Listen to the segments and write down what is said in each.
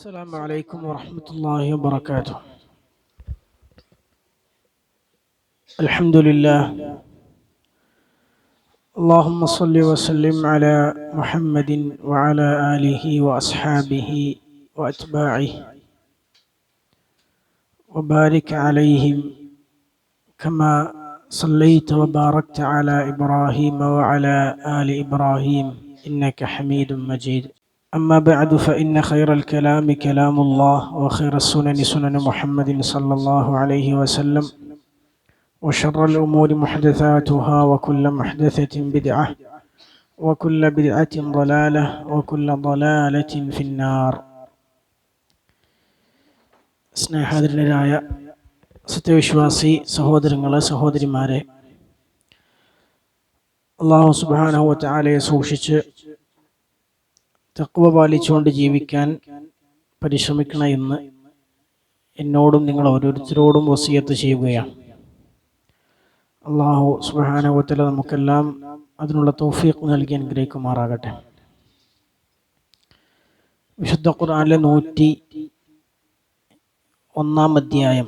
السلام عليكم ورحمة الله وبركاته. الحمد لله. اللهم صل وسلم على محمد وعلى آله وأصحابه وأتباعه وبارك عليهم كما صليت وباركت على إبراهيم وعلى آل إبراهيم إنك حميد مجيد. أما بعد فإن خير الكلام كلام الله وخير السنن سنن محمد صلى الله عليه وسلم وشر الأمور محدثاتها وكل محدثة بدعة وكل بدعة ضلالة وكل ضلالة في النار. സ്നേഹാദരനായ സത്യവിശ്വാസി സഹോദരങ്ങളെ സഹോദരിമാരെ, അല്ലാഹു സുബ്ഹാനഹു വ തആലയെ സൂക്ഷിച്ച് തഖ്വ പാലിച്ചുകൊണ്ട് ജീവിക്കാൻ പരിശ്രമിക്കണം എന്ന് എന്നോടും നിങ്ങൾ ഓരോരുത്തരോടും വസിയത്ത് ചെയ്യുകയാണ്. അല്ലാഹു സുബ്ഹാനഹു വ തആല നമുക്കെല്ലാം അതിനുള്ള തൗഫീഖ് നൽകി അനുഗ്രഹിക്കുമാറാകട്ടെ. വിശുദ്ധ ഖുർആനിലെ 101 അധ്യായം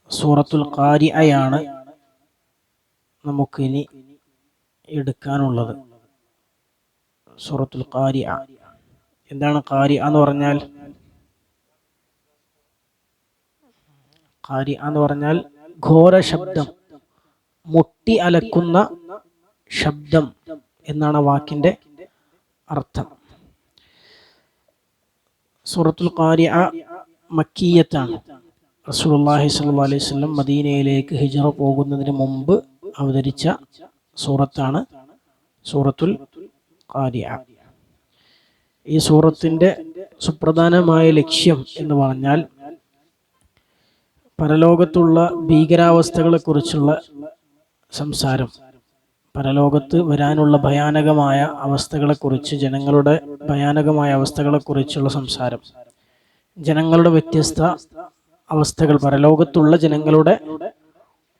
സൂറത്തുൽ ഖാരിഅയാണ് നമുക്കിനി എടുക്കാനുള്ളത്. സൂറത്തുൽ ഖാരിഅ. എന്താണ് ഖാരിഅ എന്ന് പറഞ്ഞാൽ? ഖാരിഅ എന്ന് പറഞ്ഞാൽ ഘോര ശബ്ദം, മുട്ടി അലക്കുന്ന ശബ്ദം എന്നാണ് വാക്കിന്റെ അർത്ഥം. സൂറത്തുൽ ഖാരിഅ മക്കിയത്താണ്. റസൂലുള്ളാഹി സ്വല്ലല്ലാഹു അലൈഹി വസല്ലം മദീനയിലേക്ക് ഹിജ്റ പോകുന്നതിന് മുമ്പ് അവതരിച്ച സൂറത്താണ് സൂറത്തുൽ ഖാരിഅ. ഈ സൂറത്തിന്റെ സുപ്രധാനമായ ലക്ഷ്യം എന്ന് പറഞ്ഞാൽ പരലോകത്തുള്ള ഭീകരാവസ്ഥകളെ കുറിച്ചുള്ള സംസാരം, പരലോകത്ത് വരാനുള്ള ഭയാനകമായ അവസ്ഥകളെക്കുറിച്ച്, ജനങ്ങളുടെ ഭയാനകമായ അവസ്ഥകളെക്കുറിച്ചുള്ള സംസാരം, ജനങ്ങളുടെ വ്യത്യസ്ത അവസ്ഥകൾ, പരലോകത്തുള്ള ജനങ്ങളുടെ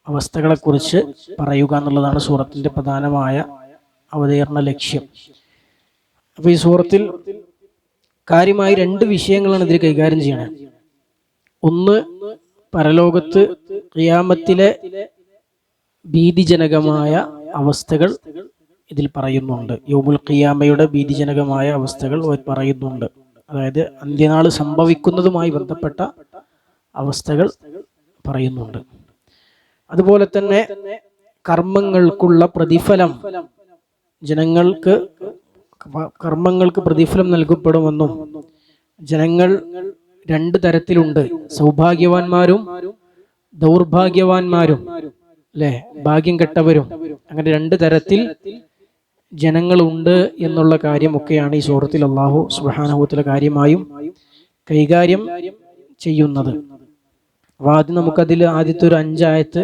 അവസ്ഥകളെക്കുറിച്ച് പറയുക എന്നുള്ളതാണ് സൂറത്തിന്റെ പ്രധാനമായ അവതരണ ലക്ഷ്യം. അപ്പൊ ഈ സൂറത്തിൽ കാര്യമായി 2 വിഷയങ്ങളാണ് ഇതിൽ കൈകാര്യം ചെയ്യണത്. ഒന്ന്, പരലോകത്ത് ഖിയാമത്തിലെ ഭീതിജനകമായ അവസ്ഥകൾ ഇതിൽ പറയുന്നുണ്ട്. യൗമുൽ ഖിയാമയുടെ ഭീതിജനകമായ അവസ്ഥകൾ പറയുന്നുണ്ട്. അതായത് അന്ത്യനാൾ സംഭവിക്കുന്നതുമായി ബന്ധപ്പെട്ട അവസ്ഥകൾ പറയുന്നുണ്ട്. അതുപോലെ തന്നെ കർമ്മങ്ങൾക്കുള്ള പ്രതിഫലം, ജനങ്ങൾക്ക് കർമ്മങ്ങൾക്ക് പ്രതിഫലം നൽകപ്പെടുമെന്നും, ജനങ്ങൾ 2 തരത്തിലുണ്ട്, സൗഭാഗ്യവാന്മാരും ദൗർഭാഗ്യവാന്മാരും, അല്ലെ, ഭാഗ്യം കെട്ടവരും, അങ്ങനെ 2 തരത്തിൽ ജനങ്ങളുണ്ട് എന്നുള്ള കാര്യമൊക്കെയാണ് ഈ സൂറത്തിൽ അല്ലാഹു സുബ്ഹാനഹു വ തആല കാര്യമായും കൈകാര്യം ചെയ്യുന്നത്. അപ്പൊ ആദ്യം നമുക്കതിൽ ആദ്യത്തെ ഒരു 5 ആയത്ത്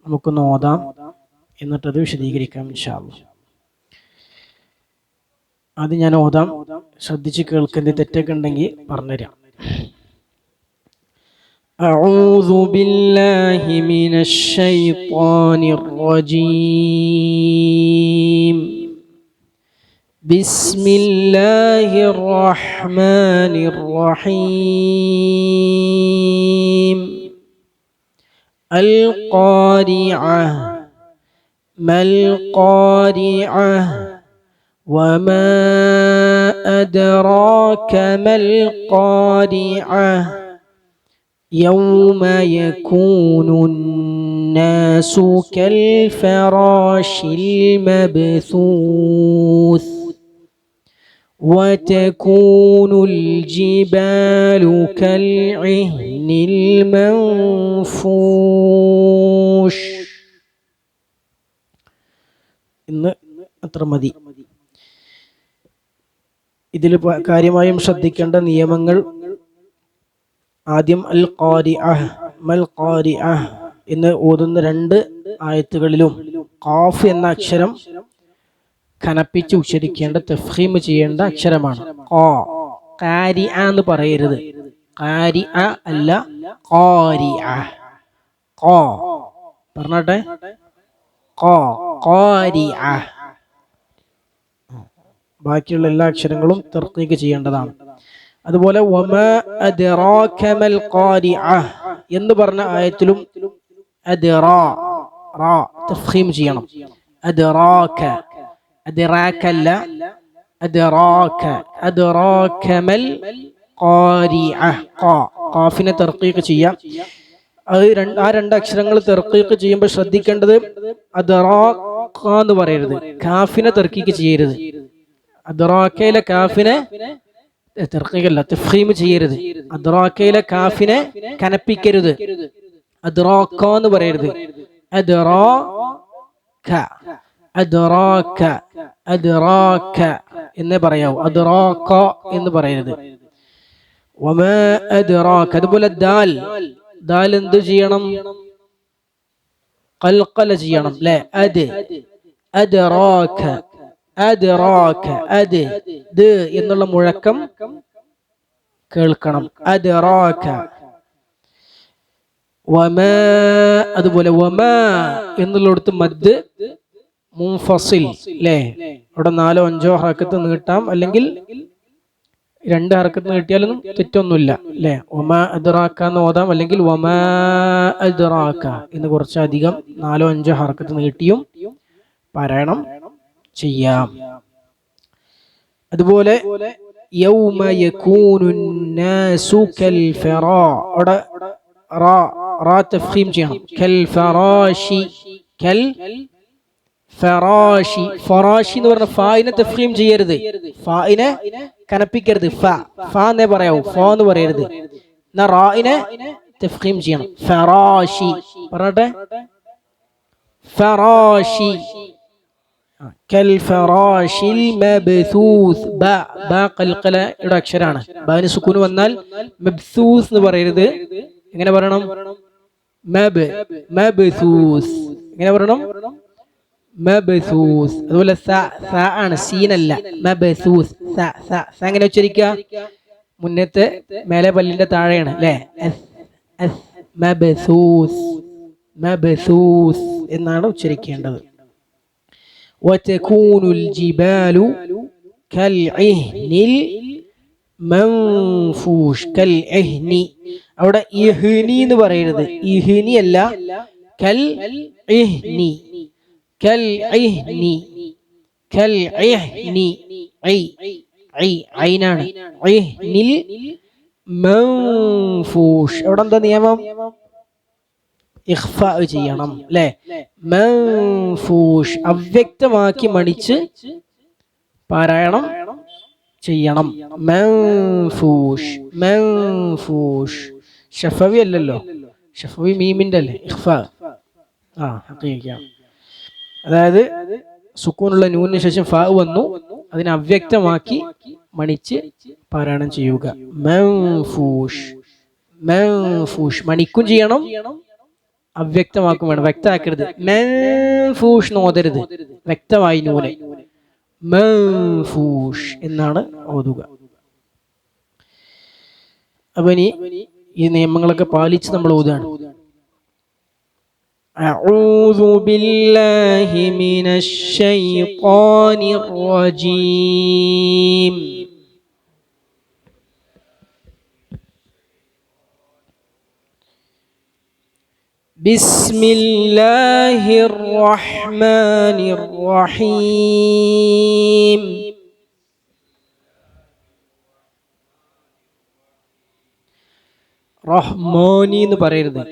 നമുക്കൊന്ന് ഓതാം, എന്നിട്ടത് വിശദീകരിക്കാം ഇൻഷാ അല്ലാഹ്. അത് ഞാൻ ഓതാം, ശ്രദ്ധിച്ച് കേൾക്കുന്ന തെറ്റൊക്കെ ഉണ്ടെങ്കിൽ പറഞ്ഞുതരാം. أعوذ بالله من الشيطان الرجيم. بسم الله الرحمن الرحيم. القارعة ما القارعة وما أدراك ما القارعة يوم يكون الناس كالفراش المبثوث وتكون الجبال كالعهن المنفوش. ഇന്ന് അത്ര മതി. ഇതിൽ കാര്യമായും ശ്രദ്ധിക്കേണ്ട നിയമങ്ങൾ, ആദ്യം അൽ ഖാരിഅഹ് മൽ ഖാരിഅഹ് എന്ന് ഓതുന്ന 2 ആയത്തുകളിലും ഖാഫ് എന്ന അക്ഷരം ഖനപ്പിച്ച് ഉച്ചരിക്കേണ്ട, തഫ്ഖീം ചെയ്യേണ്ട അക്ഷരമാണ്. ഖാരിഅ എന്ന് പറയരുത്. ഖാരിഅ അല്ല, ഖാരിഅ. പറഞ്ഞോട്ടെ, ഖാരിഅ. ബാക്കിയുള്ള എല്ലാ അക്ഷരങ്ങളും തർക്കീക്ക് ചെയ്യേണ്ടതാണ്. അതുപോലെ വമാ അദ്റാക മൽ ഖാരിഅ എന്ന് പറഞ്ഞ ആയത്തിലും അദ്റാ റാ തഫ്ഖീം ചെയ്യണം. അദ്റാക അദ്റാകല്ല അദ്റാക അദ്റാക മൽ ഖാരിഅ ഖാഫിനെ തർക്കീക്ക് ചെയ്യാം. അത് ആ രണ്ട് അക്ഷരങ്ങൾ തർക്കീക്ക് ചെയ്യുമ്പോൾ ശ്രദ്ധിക്കേണ്ടത് അദ്റാക എന്ന് പറയരുത്, കാഫിനെ തർക്കീക്ക് ചെയ്യരുത്. അദ്റാകയിലെ കാഫിനെ തർക്കീകല്ല തഫ്ഖീം ചെയ്യരുത്. അദ്റാകയിലെ കാഫിനെ കനപ്പിക്കരുത്. അദ്റാക എന്ന് പറയരുത്. അദ്റാക അദ്റാക അദ്റാക എന്നേ പറയാവൂ, അദ്റാക എന്ന് പറയരുത്. വമാ അദ്റാക. അതുപോലെ ദാൽ ദാൽ എന്ത് ചെയ്യണം? ഖൽഖല ചെയ്യണം അല്ലേ? അദ് അദ്റാക അദ്റാക അദ് ദ എന്നുള്ള മുഴക്കം കേൾക്കണം. അദ്റാക. വമാ അതുപോലെ വമാ എന്നുള്ളിടത്ത് മദ് മുൻഫസിൽ അല്ലേ? അവിടെ 4 5 ഹർക്കത്ത് നീട്ടാം, അല്ലെങ്കിൽ 2 ഹർക്കത്ത് നീട്ടിയാലൊന്നും തെറ്റൊന്നുമില്ല അല്ലേ? വമാ അദ്റാക എന്ന് ഓതാം, അല്ലെങ്കിൽ വമാ അദ്റാക എന്ന് കുറച്ചധികം 4 5 ഹർക്കത്ത് നീട്ടിയും പാരായണം ചെയ്യാം. അതുപോലെ യൗമ യകൂനുന്നാസു കൽഫറാ, അവിടെ റാ റാ തഫ്ഖീം ചെയ്യണം. കൽഫറാശി കൽ ഫറാശി. ഫറാശി എന്ന് പറഞ്ഞ ഫായിനെ തഫ്ഖീം ചെയ്യരുത്, ഫായിനെ കനപ്പിക്കരുത്. ഫ എന്നേ പറയാവൂ, ഫ എന്ന് പറയരുത്. എന്നാ റായിനെ തഫ്ഖീം ചെയ്യണം. ഫറാശി പറഞ്ഞട്ടെ, ഫറാശി. കൽഫറാശിൽ മബ്സൂസ്. ബ ഖൽഖലയുടെ അക്ഷരാണ്. ബന് സുക്കൂൻ വന്നാൽ മബ്സൂസ് എന്ന് പറയരുത്. എങ്ങനെ പറയണം? മബ്സൂസ്. എങ്ങനെ പറയണം? മബ്സൂസ്. അതുപോലെ സ ആണ്, സീനല്ല. മബ്സൂസ്. സ എങ്ങനെ ഉച്ചരിക്കുക? മുന്നത്തെ മേലെ പല്ലിന്റെ താഴെയാണ് അല്ലേ? മബ്സൂസ് മബ്സൂസ് എന്നാണ് ഉച്ചരിക്കേണ്ടത്. വതകൂനുൽ ജിബാലു കൽഇഹ്നിൽ മൻഫൂഷ്. കൽഇഹ്നി. അവിടെ ഇഹ്നി എന്ന് പറയരുത്, ഇഹ്നി അല്ല, കൽഇഹ്നി കൽഇഹ്നി കൽഇഹ്നി. ഐനാണ്. ഇഹ്നിൽ മൻഫൂഷ്. അവിടെ എന്താ നിയമം? ഇഖ്ഫാ ചെയ്യണം അല്ലേ? മൻഫൂഷ് അവ്യക്തമാക്കി മണിച്ച് പാരായണം ചെയ്യണം. മൻഫൂഷ് മൻഫൂഷ്. ഷഫവി അല്ലല്ലോ, ഷഫവി മീമിന്റെ അല്ലേ? ഇഖ്ഫാ. ഹഖീഖ. അതായത് സുക്കൂനുള്ള നൂനിന് ശേഷം ഫാ വന്നു, അതിനെ അവ്യക്തമാക്കി മണിച്ച് പാരായണം ചെയ്യുക. മൻഫൂഷ് മൻഫൂഷ്. മണിക്കും ചെയ്യണം, അവ്യക്തമാക്കും വേണം, വ്യക്തമാക്കരുത്. മൻഫൂഷ് ഓതരുത്, വ്യക്തമായി നൂന് മൻഫൂഷ് എന്നാണ് ഓതുക. അപ്പൊ ഇനി ഈ നിയമങ്ങളൊക്കെ പാലിച്ച് നമ്മൾ ഓതുകയാണ്. أعوذ بالله من الشيطان الرجيم. بسم الله الرحمن الرحيم. റഹ്മാനി എന്ന് പറയരുത്.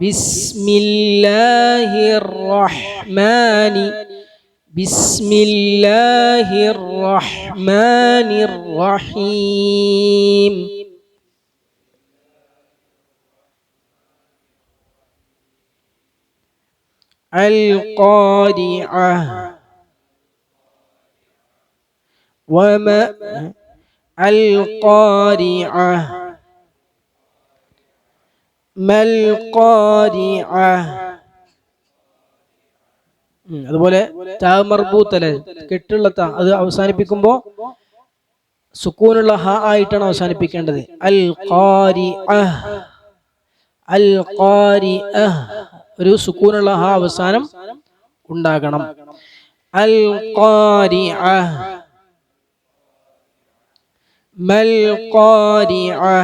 ബിസ്മില്ലാഹിർ റഹ്മാനി ബിസ്മില്ലാഹിർ റഹ്മാനിർ റഹീം. അൽ ഖാരിഅ വമാ അൽ ഖാരിഅ മൽ ഖാരിഅ. അതുപോലെ താ മർബൂത്തല്ലേ, കെട്ടുള്ള താ, അത് അവസാനിപ്പിക്കുമ്പോ സുക്കൂനുള്ള ഹ ആയിട്ടാണ് അവസാനിപ്പിക്കേണ്ടത്. അൽ ഖാരിഅ അൽ ഖാരിഅ. ഒരു സുക്കൂനുള്ള ഹ അവസാനം ഉണ്ടാകണം. القارعة ما القارعة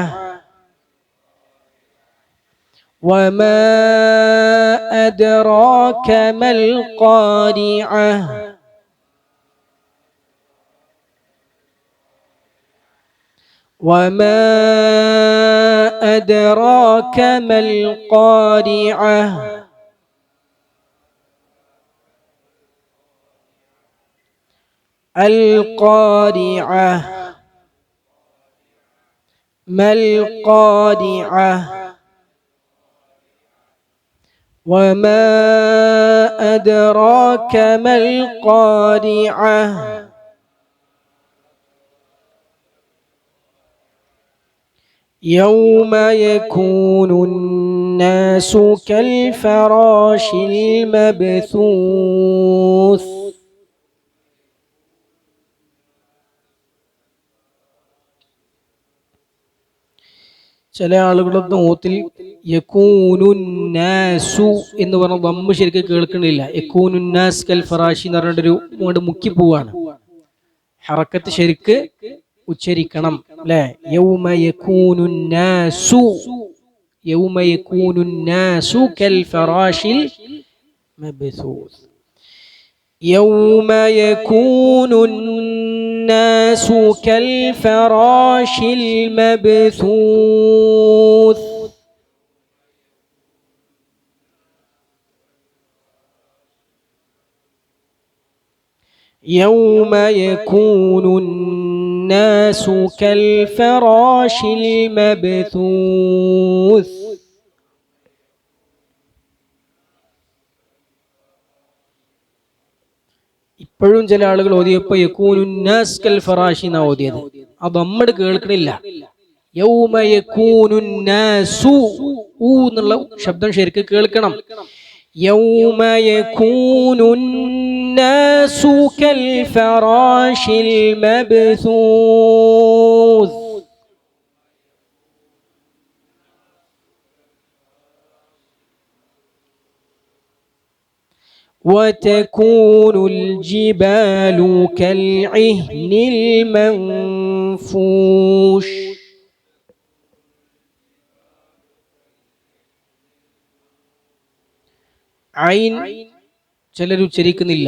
وما أدراك ما القارعة وما أدراك ما القارعة القارعة ما القارعة وما أدراك ما القارعة يوم يكون الناس كالفراش المبثوث ചില ആളുകളുടെ നോത്തിൽ യകൂനുന്നാസു എന്ന് പറഞ്ഞ ദമ്മ് ശരിക്കും കേൾക്കണില്ല. യകൂനുന്നാസ് കൽ ഫറാഷി എന്ന് പറഞ്ഞിട്ടൊരു അങ്ങോട്ട് മുക്കി പോവാണ്. ഹറക്കത്ത് ശരിക്ക് ഉച്ചരിക്കണം അല്ലെ. യൗമ യകൂനുന്നാസു യൗമ യകൂനുന്നാസു കൽ ഫറാഷിൽ മബ്സൂസ് يوم يكون الناس كالفراش المبثوث يوم يكون الناس كالفراش المبثوث ഇപ്പോഴും ചില ആളുകൾ ഓതിയപ്പോ യകൂനുന്നാസ് കൽ ഫറാഷി എന്നാ ഓതിയത്. അത് നമ്മൾ കേൾക്കണില്ല. യൗമ യകൂനുന്നാസു ഊ എന്നുള്ള ശബ്ദം ശരിക്ക് കേൾക്കണം. യൗമ യകൂനുന്നാസു കൽ ഫറാഷിൽ മബ്സൂസ് وتكون الجبال كالعهن المنفوش عين ചിലർ ഉച്ചരിക്കുന്നില്ല.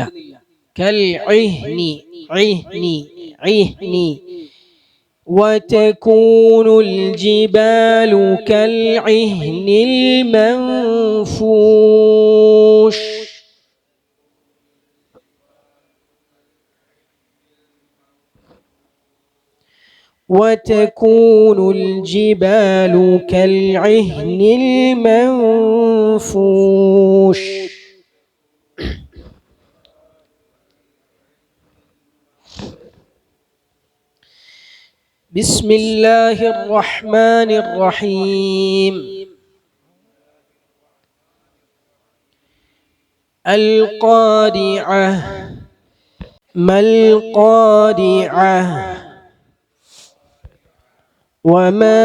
كالعهن عهن عهن وتكون الجبال كالعهن المنفوش وتكون الجبال كالعهن المنفوش بسم الله الرحمن الرحيم القارعة ما القارعة وما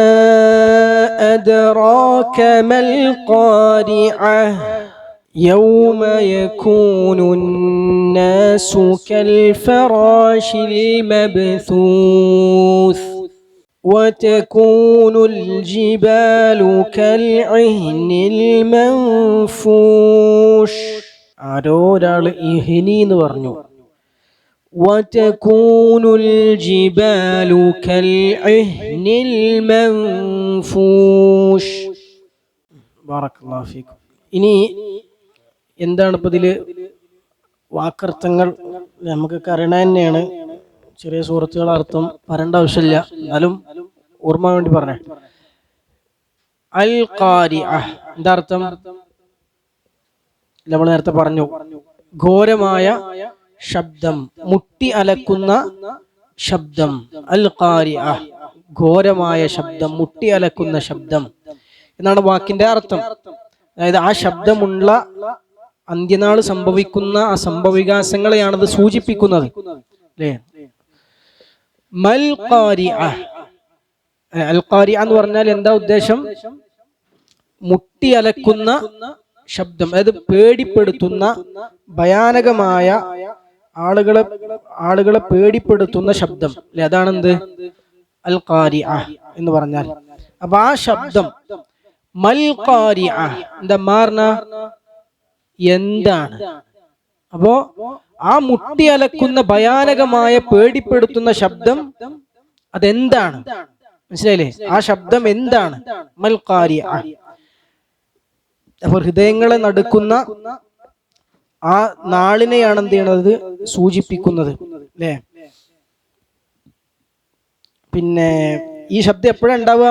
أدراك ما القارعة يوم يكون الناس كالفراش المبثوث وتكون الجبال كالعهن المنفوش ആരോരാൾ ഇഹ്നി എന്ന് പറഞ്ഞു. وتكون الجبال كالعهن المنفوش بارك الله فيكم. ഇനി എന്താണ് ഇപ്പൊ ഇതില് വാക്കർത്ഥങ്ങൾ നമുക്കൊക്കെ അറിയണ തന്നെയാണ്. ചെറിയ സൂറത്തുകൾ അർത്ഥം പറയേണ്ട ആവശ്യമില്ല, എന്നാലും ഓർമ്മ വേണ്ടി പറഞ്ഞേ. അൽ ഖാരിഅ എന്താ അർത്ഥം? നമ്മൾ നേരത്തെ പറഞ്ഞു, ഘോരമായ ശബ്ദം, മുട്ടി അലക്കുന്ന ശബ്ദം. അൽ ഖാരിഅ ഘോരമായ ശബ്ദം, മുട്ടി അലക്കുന്ന ശബ്ദം എന്നാണ് വാക്കിന്റെ അർത്ഥം. അതായത് ആ ശബ്ദമുള്ള അന്ത്യനാൾ സംഭവിക്കുന്ന ആ സംഭവവികാസങ്ങളെയാണത് സൂചിപ്പിക്കുന്നത് അല്ലേ. മൽ ഖാരിഅ, അൽ ഖാരിഅ എന്ന് പറഞ്ഞാൽ എന്താ ഉദ്ദേശം? മുട്ടി അലക്കുന്ന ശബ്ദം, അതായത് പേടിപ്പെടുത്തുന്ന ഭയാനകമായ ആളുകളെ പേടിപ്പെടുത്തുന്ന ശബ്ദം അല്ലെ, അതാണെന്ത് അൽ ഖാരിഅ എന്ന് പറഞ്ഞാൽ. അപ്പൊ ആ ശബ്ദം മൽ ഖാരിഅ എന്താ മാർന എന്താണ്? അപ്പോ ആ മുട്ടി അലക്കുന്ന ഭയാനകമായ പേടിപ്പെടുത്തുന്ന ശബ്ദം അതെന്താണ്? മനസ്സിലായില്ലേ? ആ ശബ്ദം എന്താണ്? മൽ ഖാരിഅ. അപ്പോൾ ഹൃദയങ്ങളെ നടുക്കുന്ന ആ നാളിനെയാണ് എന്ത് ചെയ്യണത് സൂചിപ്പിക്കുന്നത് അല്ലേ? പിന്നെ ഈ ശബ്ദം എപ്പോഴാ ഉണ്ടാവുക?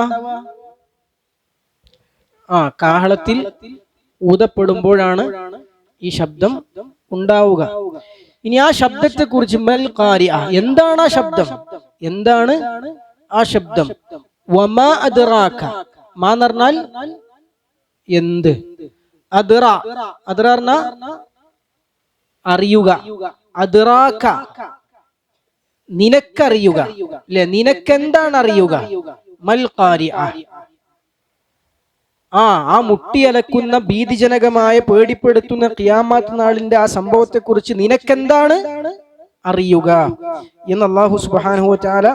കാഹളത്തിൽ ഊതപ്പെടുമ്പോഴാണ് ഈ ശബ്ദം ഉണ്ടാവുക. ഇനി ആ ശബ്ദത്തെ കുറിച്ച് മൽ ഖാരിഅ, എന്താണ് ആ ശബ്ദം? എന്താണ് ആ ശബ്ദം? വമാ അദ്റാക, മാ എന്ന് പറഞ്ഞാൽ എന്ത്, അദ്റ പറഞ്ഞ അറിയുക, അദ്റാക നിനക്കറിയുക അല്ലെ, നിനക്കെന്താണ് അറിയുക? മൽ ഖാരിഅ, ആ മുട്ടിയലക്കുന്ന ഭീതിജനകമായ പേടിപ്പെടുത്തുന്ന ഖിയാമത്ത് നാളിന്റെ ആ സംഭവത്തെ കുറിച്ച് നിനക്കെന്താണ് അറിയുക എന്ന് അല്ലാഹു സുബ്ഹാനഹു വ തആല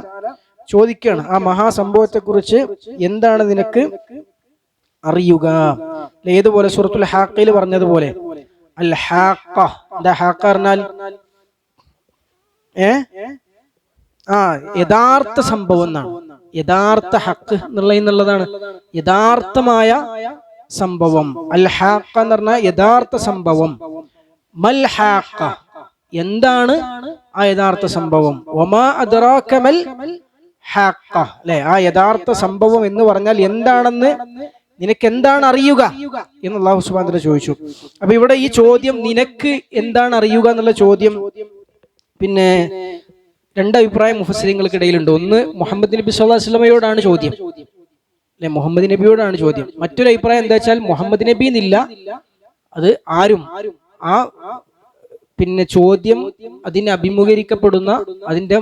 ചോദിക്കുകയാണ്. ആ മഹാസംഭവത്തെ കുറിച്ച് എന്താണ് നിനക്ക് അറിയുക? ഏതുപോലെ സൂറത്തുൽ ഹാഖയിൽ പറഞ്ഞതുപോലെ അൽ ഹാഖ. എന്താ ഹാഖ പറഞ്ഞാൽ? യഥാർത്ഥ സംഭവം എന്നാണ്. യഥാർത്ഥ ഹക്ക് എന്നുള്ളതാണ് യഥാർത്ഥമായ സംഭവം. അൽ ഹാഖ എന്ന് പറഞ്ഞാൽ യഥാർത്ഥ സംഭവം. മൽ ഹാഖ, എന്താണ് ആ യഥാർത്ഥ സംഭവം? വമാ അദ്റാക മൽ ഹാഖ അല്ലെ, ആ യഥാർത്ഥ സംഭവം എന്ന് പറഞ്ഞാൽ എന്താണെന്ന് നിനക്ക് എന്താണ് അറിയുക എന്ന് അല്ലാഹു സുബ്ഹാനഹു വ തആല ചോദിച്ചു. അപ്പൊ ഇവിടെ ഈ ചോദ്യം നിനക്ക് എന്താണ് അറിയുക എന്നുള്ള ചോദ്യം, പിന്നെ രണ്ടഭിപ്രായം മുഫസ്സിരീങ്ങൾക്കിടയിലുണ്ട്. ഒന്ന് മുഹമ്മദ് നബി സ്വല്ലല്ലാഹു അലൈഹി വസല്ലമയോടാണ് ചോദ്യം അല്ലെ, മുഹമ്മദ് നബിയോടാണ് ചോദ്യം. മറ്റൊരു അഭിപ്രായം എന്താ വെച്ചാൽ മുഹമ്മദ് നബി എന്നില്ല, അത് ആരും ആ പിന്നെ ചോദ്യം അതിനെ അഭിമുഖീകരിക്കപ്പെടുന്ന അതിന്റെ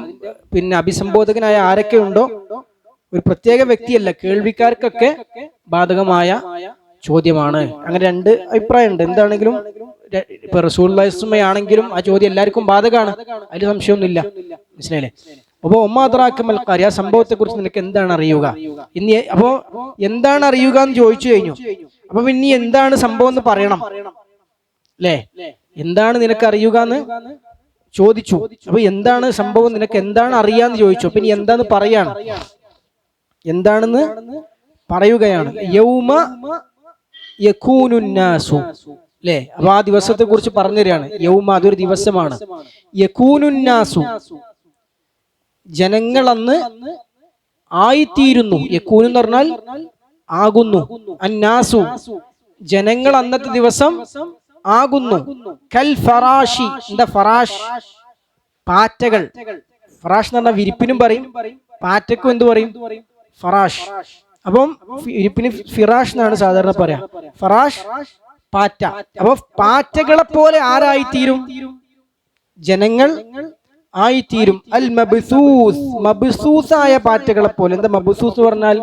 പിന്നെ അഭിസംബോധകനായ ആരൊക്കെ ഉണ്ടോ, ഒരു പ്രത്യേക വ്യക്തിയല്ല, കേൾവിക്കാർക്കൊക്കെ ബാധകമായ ചോദ്യമാണ്. അങ്ങനെ രണ്ട് അഭിപ്രായമുണ്ട്. എന്താണെങ്കിലും ഇപ്പൊ റസൂലുള്ളാഹി സ്വല്ലല്ലാഹു അലൈഹി വസല്ലം ആണെങ്കിലും ആ ചോദ്യം എല്ലാവർക്കും ബാധകമാണ്, അതിൽ സംശയമൊന്നുമില്ല. മനസ്സിലായില്ലേ? അപ്പൊ ഉമ്മാ അദ്റാക മൽ ഖാരിഅ, ആ സംഭവത്തെ കുറിച്ച് നിനക്ക് എന്താണ് അറിയുക? ഇനി അപ്പോ എന്താണ് അറിയുക എന്ന് ചോദിച്ചു കഴിഞ്ഞു. അപ്പൊ ഇനി എന്താണ് സംഭവം എന്ന് പറയണം അല്ലേ? എന്താണ് നിനക്ക് അറിയുക എന്ന് ചോദിച്ചു. അപ്പൊ എന്താണ് സംഭവം, നിനക്ക് എന്താണ് അറിയാന്ന് ചോദിച്ചു. അപ്പൊ ഇനി എന്താന്ന് പറയാണ്, എന്താണെന്ന് പറയുകയാണ്. യൗമ യകൂനുന്നാസു അല്ലേ? അപ്പൊ ആ ദിവസത്തെ കുറിച്ച് പറഞ്ഞു തരികയാണ്. യൗമ അതൊരു ദിവസമാണ്. യകൂനുന്നാസു, ജനങ്ങൾ അന്ന് ആയിത്തീരുന്നു. യകൂൻ എന്ന് പറഞ്ഞാൽ ആകുന്നു. അന്നാസു, ജനങ്ങൾ അന്നത്തെ ദിവസം ആകുന്നു. കൽ ഫറാഷി, എന്താ ഫറാഷ്? പാറ്റകൾ. ഫറാഷ് എന്ന് പറഞ്ഞാൽ വിരിപ്പിനും പറയും, പാറ്റക്കും എന്ത് പറയും? ഫറാഷ്. അപ്പം വിരിപ്പിന് ഫിറാഷ് എന്നാണ് സാധാരണ പറയാ. ഫറാഷ് പാറ്റ. അപ്പൊ പാറ്റകളെ പോലെ ആരായിത്തീരും? ജനങ്ങൾ ആയിത്തീരും. അൽ മബ്സൂസ്, മബ്സൂസായ പാറ്റകളെ പോലെ. എന്താ മബ്സൂസ് പറഞ്ഞാൽ?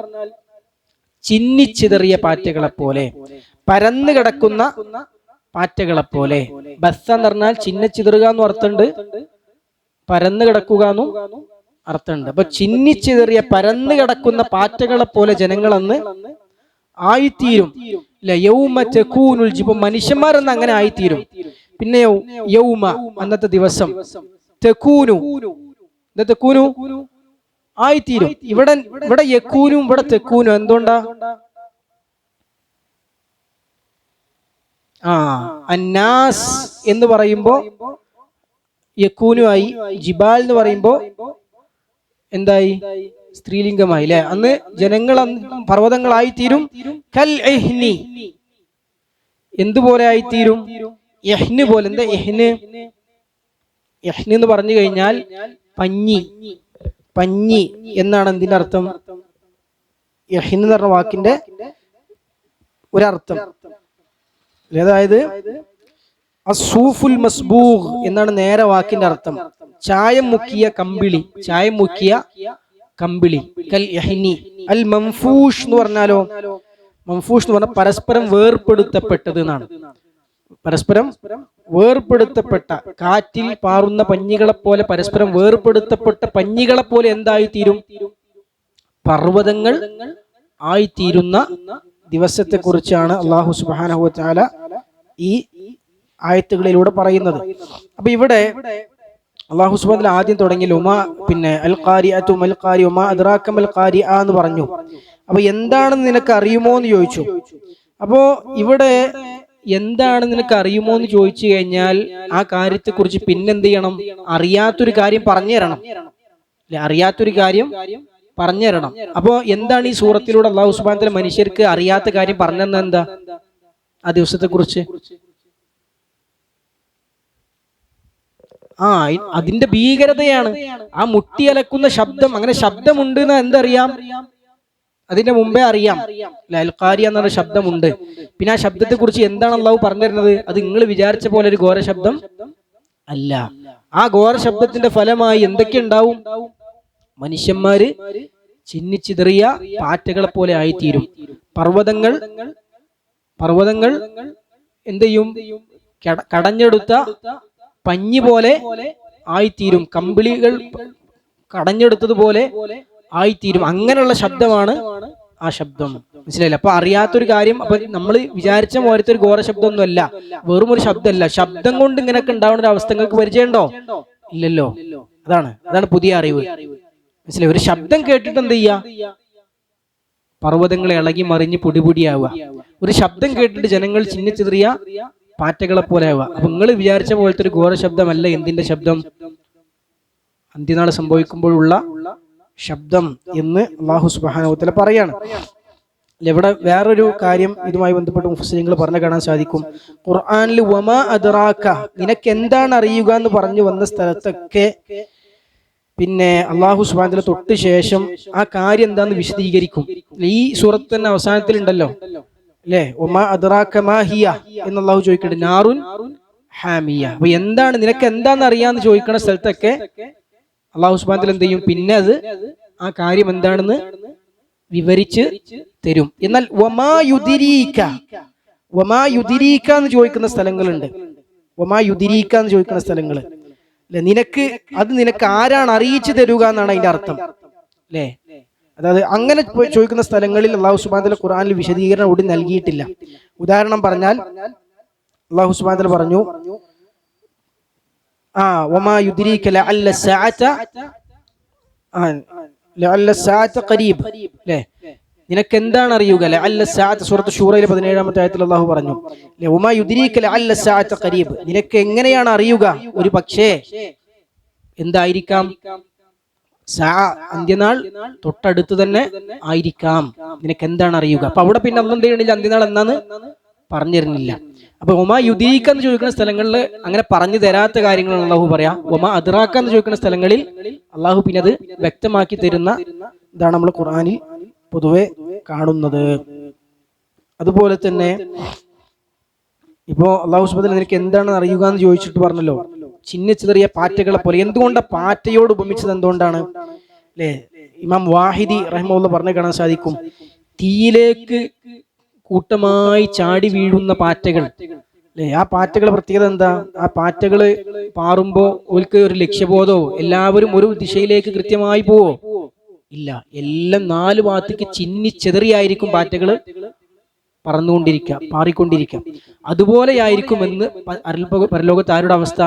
ചിന്നിച്ചിതറിയ പാറ്റകളെ പോലെ, പരന്നു കിടക്കുന്ന പാറ്റകളെ പോലെ. ബസ്സ എന്ന് പറഞ്ഞാൽ ചിന്നച്ചിതറുക എന്നും അർത്ഥമുണ്ട്, പരന്നു കിടക്കുക എന്നും അർത്ഥമുണ്ട്. അപ്പൊ ചിന്നിച്ചിതറിയ പരന്നു കിടക്കുന്ന പാറ്റകളെ പോലെ ജനങ്ങൾ അന്ന് ആയിത്തീരും. യൗമ തകൂനുൽ ജിബ, മനുഷ്യന്മാരെന്ന് അങ്ങനെ ആയിത്തീരും. പിന്നെ യൗമ അന്നത്തെ ദിവസം, തകൂനു, തകൂനു ആയിത്തീരും. ഇവിടെ യകൂനും ഇവിടെ തകൂനും എന്തുകൊണ്ടാ? അന്നാസ് എന്ന് പറയുമ്പോ യകൂനു ആയി, ജിബാൽ എന്ന് പറയുമ്പോ എന്തായി? സ്ത്രീലിംഗമായി അല്ലെ? അന്ന് ജനങ്ങൾ പർവ്വതങ്ങളായിത്തീരും. കൽ ഇഹ്നി, എന്തുപോലെ ആയിത്തീരും? യഹ്ന് പോലെ. എന്താ യഹ്ന്? യഹ്ന് എന്ന് പറഞ്ഞു കഴിഞ്ഞാൽ പഞ്ഞി, പഞ്ഞി എന്നാണ് എന്തിന്റെ അർത്ഥം? യഹ്ന് എന്ന് പറഞ്ഞ വാക്കിന്റെ ഒരർത്ഥം. അതായത് അസ്സൂഫുൽ മസ്ബൂഗ് എന്നാണ് നേരെ വാക്കിന്റെ അർത്ഥം. ചായം മുക്കിയ കമ്പിളി, ചായം മുക്കിയ കമ്പിളി. കൽ യഹ്നി. അൽ മംഫൂഷ് എന്ന് പറഞ്ഞാലോ? മംഫൂഷ് എന്ന് പറഞ്ഞാൽ പരസ്പരം വേർപ്പെടുത്തപ്പെട്ടത് എന്നാണ്. പരസ്പരം വേർപെടുത്തപ്പെട്ട, കാറ്റിൽ പാറുന്ന പഞ്ഞികളെ പോലെ, പരസ്പരം വേർപെടുത്തപ്പെട്ട പഞ്ഞികളെ പോലെ എന്തായിത്തീരും? പർവ്വതങ്ങൾ ആയിത്തീരുന്ന ദിവസത്തെ കുറിച്ചാണ് അല്ലാഹു സുബ്ഹാനഹു വ തആല ഈ ആയത്തുകളിലൂടെ പറയുന്നത്. അപ്പൊ ഇവിടെ അല്ലാഹു സുബ്ഹാനഹു വ തആല ആദ്യം തുടങ്ങിയ അൽ ഖാരിഅതു മൽ ഖാരിഅ വമാ അദ്റാക മൽ ഖാരിഅ എന്ന് പറഞ്ഞു. അപ്പൊ എന്താണെന്ന് നിനക്ക് അറിയുമോ എന്ന് ചോദിച്ചു. അപ്പോ ഇവിടെ എന്താണ് നിനക്ക് അറിയുമോ എന്ന് ചോദിച്ചു കഴിഞ്ഞാൽ ആ കാര്യത്തെക്കുറിച്ച് പിന്നെന്ത് ചെയ്യണം? അറിയാത്തൊരു കാര്യം പറഞ്ഞു തരണം അല്ലെ? അറിയാത്തൊരു കാര്യം പറഞ്ഞു തരണം. അപ്പോ എന്താണ് ഈ സൂറത്തിലൂടെ അല്ലാഹു സുബ്ഹാനഹു വ തആല മനുഷ്യർക്ക് അറിയാത്ത കാര്യം പറഞ്ഞെന്ന എന്താ? ആ ദിവസത്തെ കുറിച്ച് അതിന്റെ ഭീകരതയാണ്. ആ മുട്ടിയലക്കുന്ന ശബ്ദം, അങ്ങനെ ശബ്ദമുണ്ട് എന്ന് എന്തറിയാം? അതിന്റെ മുമ്പേ അറിയാം. അൽ ഖാരിഅ എന്ന ശബ്ദമുണ്ട്. പിന്നെ ആ ശബ്ദത്തെ കുറിച്ച് എന്താണ് അല്ലാഹു പറഞ്ഞു തരുന്നത്? അത് നിങ്ങൾ വിചാരിച്ച പോലെ ഒരു ഘോര ശബ്ദം അല്ല. ആ ഘോര ശബ്ദത്തിന്റെ ഫലമായി എന്തൊക്കെ ഉണ്ടാവും? മനുഷ്യന്മാര് ചിന്നിച്ചിതറിയ പാറ്റകളെ പോലെ ആയിത്തീരും. പർവ്വതങ്ങൾ എന്ത് ചെയ്യും? കടഞ്ഞെടുത്ത പഞ്ഞി പോലെ ആയിത്തീരും. കമ്പിളികൾ കടഞ്ഞെടുത്തതുപോലെ ആയിത്തീരും. അങ്ങനെയുള്ള ശബ്ദമാണ് ആ ശബ്ദം. മനസ്സിലായില്ല? അപ്പൊ അറിയാത്തൊരു കാര്യം, അപ്പൊ നമ്മൾ വിചാരിച്ച പോലത്തെ ഒരു ഘോര ശബ്ദമൊന്നും അല്ല, വെറും ഒരു ശബ്ദമല്ല. ശബ്ദം കൊണ്ട് ഇങ്ങനെയൊക്കെ ഉണ്ടാവുന്ന ഒരു അവസ്ഥ നിങ്ങൾക്ക് പരിചയമുണ്ടോ? ഇല്ലല്ലോ. അതാണ് പുതിയ അറിവ്. മനസ്സിലായി? ഒരു ശബ്ദം കേട്ടിട്ട് എന്ത് ചെയ്യാ? പർവ്വതങ്ങളെ ഇളകി മറിഞ്ഞ് പൊടിപൊടിയാവുക. ഒരു ശബ്ദം കേട്ടിട്ട് ജനങ്ങൾ ചിന്നിച്ചിതറിയ പാറ്റകളെ പോലെ ആവുക. അപ്പൊ നിങ്ങൾ വിചാരിച്ച പോലത്തെ ഒരു ഘോര ശബ്ദമല്ല എന്തിന്റെ ശബ്ദം? അന്ത്യനാൾ സംഭവിക്കുമ്പോഴുള്ള ശബ്ദം എന്ന് അല്ലാഹു സുബ്ഹാനഹു വ തആല പറയാണ്. ഇവിടെ വേറൊരു കാര്യം ഇതുമായി ബന്ധപ്പെട്ട് മുഫസ്സിരീങ്ങൾ പറഞ്ഞു കാണാൻ സാധിക്കും. ഖുർആനിൽ വമാ അദ്റാക, നിനക്ക് എന്താണ് അറിയുക എന്ന് പറഞ്ഞു വന്ന സ്ഥലത്തൊക്കെ പിന്നെ അല്ലാഹു സുബ്ഹാനഹു വ തആല തൊട്ട് ശേഷം ആ കാര്യം എന്താന്ന് വിശദീകരിക്കും. ഈ സൂറത്ത് തന്നെ അവസാനത്തിലുണ്ടല്ലോ അല്ലേ? വമാ അദ്റാക മാ ഹിയ എന്ന് അല്ലാഹു ചോദിക്കുന്നുണ്ട്. നാറുൻ ഹാമിയ. അപ്പൊ എന്താണ്, നിനക്ക് എന്താന്ന് അറിയാന്ന് ചോദിക്കുന്ന സ്ഥലത്തൊക്കെ അല്ലാഹു സുബ്ഹാനഹു വ തആല എന്ത് ചെയ്യും? പിന്നെ അത് ആ കാര്യം എന്താണെന്ന് വിവരിച്ച് തരും. എന്നാൽ വമാ യുദ്രീക എന്ന് ചോദിക്കുന്ന സ്ഥലങ്ങളുണ്ട്. വമാ യുദ്രീക എന്ന് ചോദിക്കുന്ന സ്ഥലങ്ങൾ അല്ലെ? നിനക്ക് ആരാണ് അറിയിച്ചു തരുക എന്നാണ് അതിന്റെ അർത്ഥം അല്ലേ? അതായത് അങ്ങനെ ചോദിക്കുന്ന സ്ഥലങ്ങളിൽ അല്ലാഹു സുബ്ഹാനഹു വ തആല ഖുർആനിൽ വിശദീകരണം കൂടി നൽകിയിട്ടില്ല. ഉദാഹരണം പറഞ്ഞാൽ അല്ലാഹു സുബ്ഹാനഹു വ തആല പറഞ്ഞു, വമാ യുദ്രീക ലഅല്ല സഅത ഖരീബ് അല്ലേ? നിനക്ക് എന്താണ് അറിയുക? ലഅല്ല സഅത സൂറത്ത് ശൂറയിലെ 17-ാമത്തെ ആയത്തിൽ അല്ലാഹു പറഞ്ഞു, വമാ യുദ്രീക ലഅല്ല സഅത ഖരീബ്, നിനക്ക് എങ്ങനെയാണ് അറിയുക? ഒരു പക്ഷേ എന്തായിരിക്കാം? അന്ത്യനാൾ തൊട്ടടുത്ത് തന്നെ ആയിരിക്കാം. നിനക്ക് എന്താണ് അറിയുക? അപ്പൊ അവിടെ പിന്നെ അല്ലാഹു എന്ത് ചെയ്യണില്ല? അന്ത്യനാൾ എന്നാന്ന് പറഞ്ഞു തരുന്നില്ല. അപ്പൊ ഒമാ യുദ്രീക എന്ന് ചോദിക്കുന്ന സ്ഥലങ്ങളിൽ അങ്ങനെ പറഞ്ഞു തരാത്ത കാര്യങ്ങളാണ് അല്ലാഹു പറയാ. ഒമാ അദ്റാക എന്ന് ചോദിക്കുന്ന സ്ഥലങ്ങളിൽ അല്ലാഹു പിന്നെ അത് വ്യക്തമാക്കി തരുന്ന ഇതാണ് നമ്മൾ ഖുർആനിൽ പൊതുവെ കാണുന്നത്. അതുപോലെ തന്നെ ഇപ്പോ അല്ലാഹു സുബ്ഹാനഹു വ തആല നിനക്ക് എന്താണ് അറിയുക എന്ന് ചോദിച്ചിട്ട് പറഞ്ഞല്ലോ, ചിന്നിച്ചിതറിയ പാറ്റകളെ പോലെ. എന്തുകൊണ്ടാണ് പാറ്റയോട് ഉപമിച്ചത്? എന്തുകൊണ്ടാണ് അല്ലേ? ഇമാം വാഹിദി റഹിമഹുല്ലാഹ് പറഞ്ഞു കാണാൻ സാധിക്കും, തീയിലേക്ക് കൂട്ടമായി ചാടി വീഴുന്ന പാറ്റകൾ അല്ലെ? ആ പാറ്റകളുടെ പ്രത്യേകത എന്താ? ആ പാറ്റകള് പാറുമ്പോ ഓൽക്ക് ഒരു ലക്ഷ്യബോധമോ, എല്ലാവരും ഒരു ദിശയിലേക്ക് കൃത്യമായി പോവോ? ഇല്ല. എല്ലാം 4 ഭാഗത്തേക്ക് ചിന്നിച്ചെതറിയായിരിക്കും പാറ്റകള് പറന്നുകൊണ്ടിരിക്കുക, പാറിക്കൊണ്ടിരിക്കുക. അതുപോലെയായിരിക്കുമെന്ന് പരലോകത്ത് ആരുടെ അവസ്ഥ?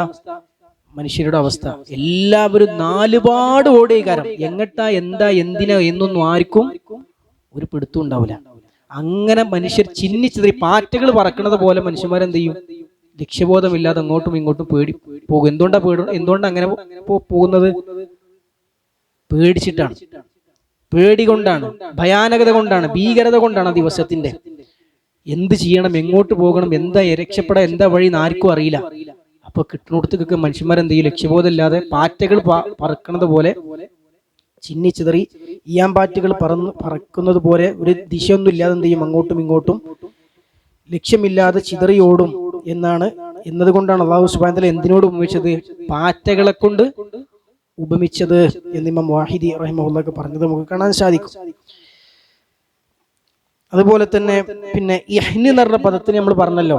മനുഷ്യരുടെ അവസ്ഥ. എല്ലാവരും 4 പാട് ഓടിയേക്കാരം. എങ്ങട്ടാ, എന്താ, എന്തിനാ എന്നൊന്നും ആർക്കും ഒരു പിടുത്തം ഉണ്ടാവില്ല. അങ്ങനെ മനുഷ്യർ ചിന്നിച്ചെതറി പാറ്റകൾ പറക്കുന്നത് പോലെ മനുഷ്യന്മാരെന്ത് ചെയ്യും? ലക്ഷ്യബോധമില്ലാതെ അങ്ങോട്ടും ഇങ്ങോട്ടും പോകും. എന്തുകൊണ്ടാ അങ്ങനെ പോകുന്നത്? പേടിച്ചിട്ടാണ്. പേടി കൊണ്ടാണ്, ഭയാനകത കൊണ്ടാണ്, ഭീകരത കൊണ്ടാണ് ആ ദിവസത്തിന്റെ. എന്ത് ചെയ്യണം, എങ്ങോട്ട് പോകണം, എന്താ രക്ഷപ്പെടാൻ, എന്താ വഴി എന്ന് ആർക്കും അറിയില്ല. അപ്പൊ കിട്ടുന്നിടത്തേക്കൊക്കെ മനുഷ്യന്മാരെന്ത് ചെയ്യും? ലക്ഷ്യബോധം ഇല്ലാതെ പാറ്റകൾ പറക്കുന്നത് പോലെ ചിന്നിച്ചിതറി ഈയാമ്പാറ്റുകൾ പറക്കുന്നത് പോലെ ഒരു ദിശയൊന്നും ഇല്ലാതെ എന്ത് ചെയ്യും? അങ്ങോട്ടും ഇങ്ങോട്ടും ലക്ഷ്യമില്ലാതെ ചിതറിയോടും എന്നതുകൊണ്ടാണ് അല്ലാഹു സുബ്ഹാനഹു വ തആല എന്തിനോട് ഉപമിച്ചത്? പാറ്റകളെ കൊണ്ട് ഉപമിച്ചത് എന്ന് ഇമാം വാഹിദി റഹിമഹുല്ലാഹ് പറഞ്ഞത് നമുക്ക് കാണാൻ സാധിക്കും. അതുപോലെ തന്നെ പിന്നെ ഇഹ്നി എന്ന് പറഞ്ഞ പദത്തിന് നമ്മൾ പറഞ്ഞല്ലോ,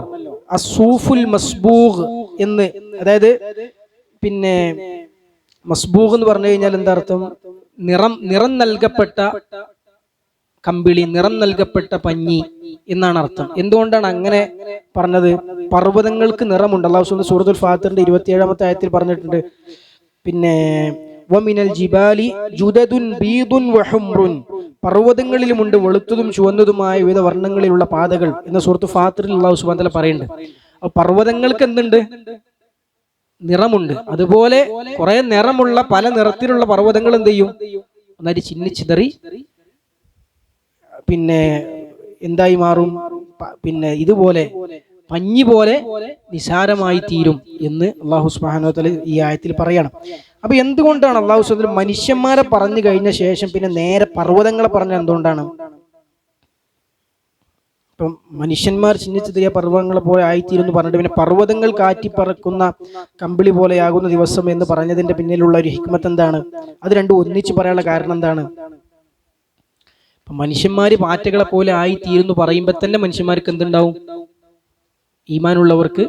അസൂഫുൽ മസ്ബൂഗ് എന്ന്, അതായത് പിന്നെ മസ്ബൂഗ് എന്ന് പറഞ്ഞു കഴിഞ്ഞാൽ എന്താ അർത്ഥം? നിറം നൽകപ്പെട്ട കമ്പിളി, നിറം നൽകപ്പെട്ട പഞ്ഞി എന്നാണ് അർത്ഥം. എന്തുകൊണ്ടാണ് അങ്ങനെ പറഞ്ഞത്? പർവ്വതങ്ങൾക്ക് നിറമുണ്ട്. അല്ലാഹു സുബ്ഹാനഹു സൂറത്തുൽ ഫാത്തിറിന്റെ 27-ാമത്തെ ആയത്തിൽ പറഞ്ഞിട്ടുണ്ട്, പിന്നെ വമിനൽ ജിബാലി ജുദദുൻ ബീദുൻ വഹുംറുൻ, പർവ്വതങ്ങളിലുമുണ്ട് വെളുത്തതും ചുവന്നതുമായ വിവിധ വർണ്ണങ്ങളിലുള്ള പാതകൾ എന്ന് സൂറത്തുൽ ഫാത്തിറിൽ അല്ലാഹു സുബ്ഹാനഹു വ തആല പറയുന്നുണ്ട്. അപ്പോൾ പർവ്വതങ്ങൾക്ക് എന്തുണ്ട്? നിറമുണ്ട്. അതുപോലെ കുറെ നിറമുള്ള പല നിറത്തിലുള്ള പർവ്വതങ്ങൾ എന്ത് ചെയ്യും? ഒന്നായി ചിന്നിച്ചിതറി പിന്നെ എന്തായി മാറും? പിന്നെ ഇതുപോലെ പഞ്ഞി പോലെ നിസാരമായി തീരും എന്ന് അല്ലാഹു സുബ്ഹാനഹു വ തആല ഈ ആയത്തിൽ പറയണം. അപ്പൊ എന്തുകൊണ്ടാണ് അല്ലാഹു സുബ്ഹാനഹു വ തആല മനുഷ്യന്മാരെ പറഞ്ഞു കഴിഞ്ഞ ശേഷം പിന്നെ നേരെ പർവ്വതങ്ങളെ പറഞ്ഞ എന്തുകൊണ്ടാണ്? ഇപ്പം മനുഷ്യന്മാർ ചിഹ്നിച്ചെറിയ പർവ്വതങ്ങളെ പോലെ ആയിത്തീരുന്നു പറഞ്ഞിട്ട് പിന്നെ പർവ്വതങ്ങൾ കാറ്റിപ്പറക്കുന്ന കമ്പിളി പോലെയാകുന്ന ദിവസം എന്ന് പറഞ്ഞതിന്റെ പിന്നിലുള്ള ഒരു ഹിക്മത്ത് എന്താണ്? അത് രണ്ടും ഒന്നിച്ച് പറയാനുള്ള കാരണം എന്താണ്? മനുഷ്യന്മാര് പാറ്റകളെ പോലെ ആയിത്തീരുന്നു പറയുമ്പോൾ തന്നെ മനുഷ്യന്മാർക്ക് എന്തുണ്ടാവും? ഈമാനുള്ളവർക്ക്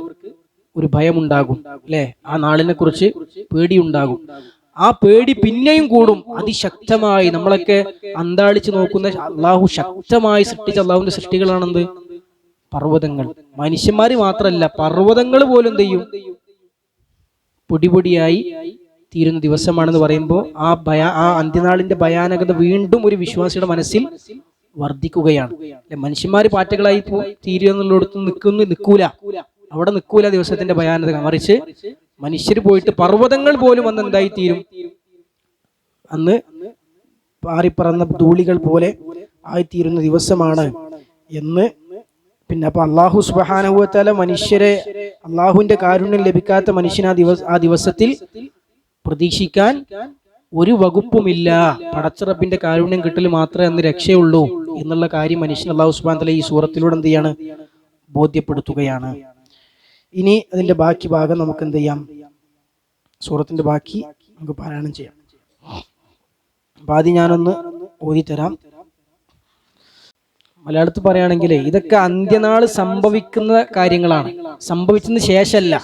ഒരു ഭയമുണ്ടാകും, അല്ലെ? ആ നാളിനെ കുറിച്ച് പേടിയുണ്ടാകും. ആ പേടി പിന്നെയും കൂടും അതിശക്തമായി. നമ്മളൊക്കെ അന്താളിച്ച് നോക്കുന്ന അള്ളാഹു ശക്തമായി സൃഷ്ടിച്ച അള്ളാഹുവിന്റെ സൃഷ്ടികളാണെന്ത്? പർവ്വതങ്ങൾ. മനുഷ്യന്മാര് മാത്രമല്ല, പർവ്വതങ്ങൾ പോലും എന്ത് ചെയ്യും? പൊടിപൊടിയായി തീരുന്ന ദിവസമാണെന്ന് പറയുമ്പോൾ ആ അന്ത്യനാളിന്റെ ഭയാനകത വീണ്ടും ഒരു വിശ്വാസിയുടെ മനസ്സിൽ വർദ്ധിക്കുകയാണ്. അല്ലെ, മനുഷ്യന്മാര് പാറ്റകളായി തീരുക എന്നുള്ളിടത്ത് നിൽക്കൂല, അവിടെ നിൽക്കൂല ദിവസത്തിന്റെ ഭയാനകത. മറിച്ച് മനുഷ്യർ പോയിട്ട് പർവ്വതങ്ങൾ പോലും അന്ന് എന്തായി തീരും? അന്ന് പാറിപ്പറന്ന ധൂളികൾ പോലെ ആയിത്തീരുന്ന ദിവസമാണ് എന്ന്. പിന്നെ അപ്പൊ അല്ലാഹു സുബ്ഹാനഹു വ തആല മനുഷ്യരെ, അള്ളാഹുവിന്റെ കാരുണ്യം ലഭിക്കാത്ത മനുഷ്യൻ ആ ദിവസത്തിൽ പ്രതീക്ഷിക്കാൻ ഒരു വകുപ്പുമില്ല. പടച്ചറബിന്റെ കാരുണ്യം കിട്ടൽ മാത്രമേ അന്ന് രക്ഷയുള്ളൂ എന്നുള്ള കാര്യം മനുഷ്യൻ അല്ലാഹു സുബ്ഹാനഹു വ തആല ഈ സൂറത്തിലൂടെ എന്ത് ചെയ്യാണ്? ബോധ്യപ്പെടുത്തുകയാണ്. ഇനി അതിന്റെ ബാക്കി ഭാഗം നമുക്ക് എന്ത് ചെയ്യാം? സൂറത്തിന്റെ ബാക്കി നമുക്ക് പാരായണം ചെയ്യാം. അപ്പൊ ആദ്യം ഞാനൊന്ന് ഓതിത്തരാം. മലയാളത്തിൽ പറയുകയാണെങ്കിൽ ഇതൊക്കെ അന്ത്യനാള് സംഭവിക്കുന്ന കാര്യങ്ങളാണ്, സംഭവിച്ചതിന് ശേഷമല്ല.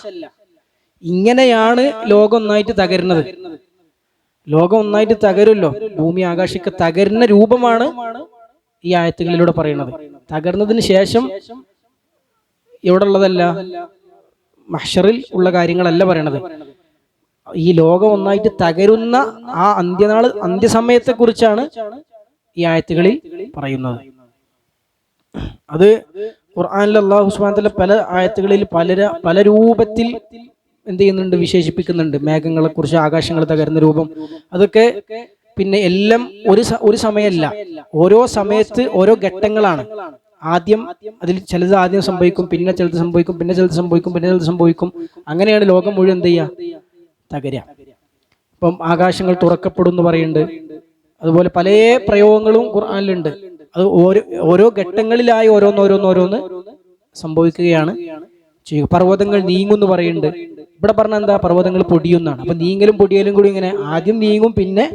ഇങ്ങനെയാണ് ലോകം ഒന്നായിട്ട് തകരുന്നത്. ലോകം ഒന്നായിട്ട് തകരുമല്ലോ, ഭൂമി ആകാശമൊക്കെ തകരുന്ന രൂപമാണ് ഈ ആയത്തുകളിലൂടെ പറയുന്നത്. തകർന്നതിന് ശേഷം എവിടെ ഉള്ളതല്ല, മഹ്ശറിൽ ഉള്ള കാര്യങ്ങളല്ല പറയണത്. ഈ ലോകം ഒന്നായിട്ട് തകരുന്ന ആ അന്ത്യസമയത്തെ കുറിച്ചാണ് ഈ ആയത്തുകളിൽ പറയുന്നത്. അത് ഖുർആനിൽ അല്ലാഹു സുബ്ഹാനഹു വ തആല പല ആയത്തുകളിൽ പല രൂപത്തിൽ എന്ത് ചെയ്യുന്നുണ്ട്? വിശേഷിപ്പിക്കുന്നുണ്ട്. മേഘങ്ങളെ കുറിച്ച്, ആകാശങ്ങൾ തകരുന്ന രൂപം, അതൊക്കെ പിന്നെ എല്ലാം ഒരു സമയമല്ല, ഓരോ സമയത്ത് ഓരോ ഘട്ടങ്ങളാണ്. അതിൽ ചിലത് ആദ്യം സംഭവിക്കും, പിന്നെ ചിലത് സംഭവിക്കും, പിന്നെ ചിലത് സംഭവിക്കും, പിന്നെ ചിലത് സംഭവിക്കും. അങ്ങനെയാണ് ലോകം മുഴുവൻ എന്ത് ചെയ്യുക? തകരുക. ഇപ്പം ആകാശങ്ങൾ തുറക്കപ്പെടും എന്ന് പറയുന്നുണ്ട്. അതുപോലെ പല പ്രയോഗങ്ങളും ഖുർആനിലുണ്ട്. അത് ഓരോ ഘട്ടങ്ങളിലായി ഓരോന്ന് സംഭവിക്കുകയാണ് ചെയ്യുക. പർവ്വതങ്ങൾ നീങ്ങുമെന്ന് പറയുന്നുണ്ട്. ഇവിടെ പറഞ്ഞ എന്താ? പർവ്വതങ്ങൾ പൊടിയുന്നാണ്. അപ്പൊ നീങ്ങലും പൊടിയലും കൂടി ഇങ്ങനെ ആദ്യം നീങ്ങും, പിന്നെ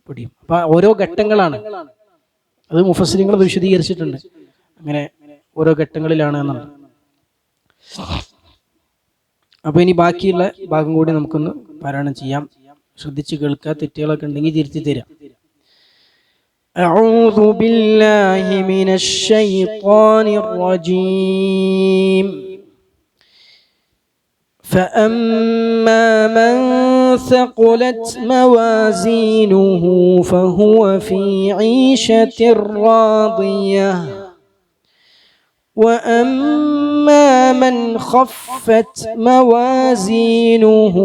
പൊടിയും. അപ്പൊ ഓരോ ഘട്ടങ്ങളാണ്. അത് മുഫസ്സിറുകൾ വിശദീകരിച്ചിട്ടുണ്ട്, അങ്ങനെ ഓരോ ഘട്ടങ്ങളിലാണ് എന്നുള്ളത്. അപ്പൊ ഇനി ബാക്കിയുള്ള ഭാഗം കൂടി നമുക്കൊന്ന് പാരായണം ചെയ്യാം. ശ്രദ്ധിച്ച് കേൾക്കുക, തെറ്റുകളൊക്കെ ഉണ്ടെങ്കിൽ തിരുത്തി തരാം. അഊദു ബില്ലാഹി മിനശ് ശൈത്വാനിർ റജീം. فأما من ثقلت موازينه فهو في عيشة راضية وأما من خفت موازينه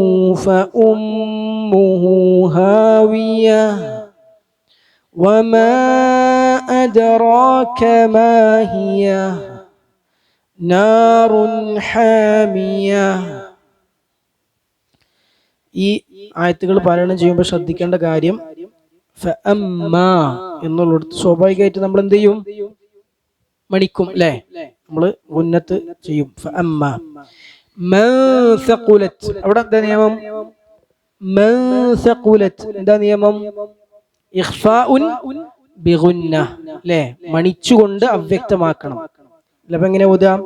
فأمه هاوية وما أدراك ما هي نار حامية. ഈ ആയത്തുകൾ പാരായണം ചെയ്യുമ്പോൾ ശ്രദ്ധിക്കേണ്ട കാര്യം, ഫഅമ്മാ എന്നുള്ളിടത്ത് സ്വാഭാവികമായിട്ട് നമ്മൾ എന്ത് ചെയ്യും? മണിക്കും, അല്ലെ? നമ്മള് ഉന്നത്ത് ചെയ്യും. ഫഅമ്മാ മൻ സഖുലത്, അവിടെ എന്താ നിയമം? മൻ സഖുലത് എന്താ നിയമം? ഇഖ്ഫാഉൻ ബിഗുന്ന, അല്ലെ? മണിച്ചുകൊണ്ട് അവ്യക്തമാക്കണം. അപ്പൊ എങ്ങനെ ഓതാം?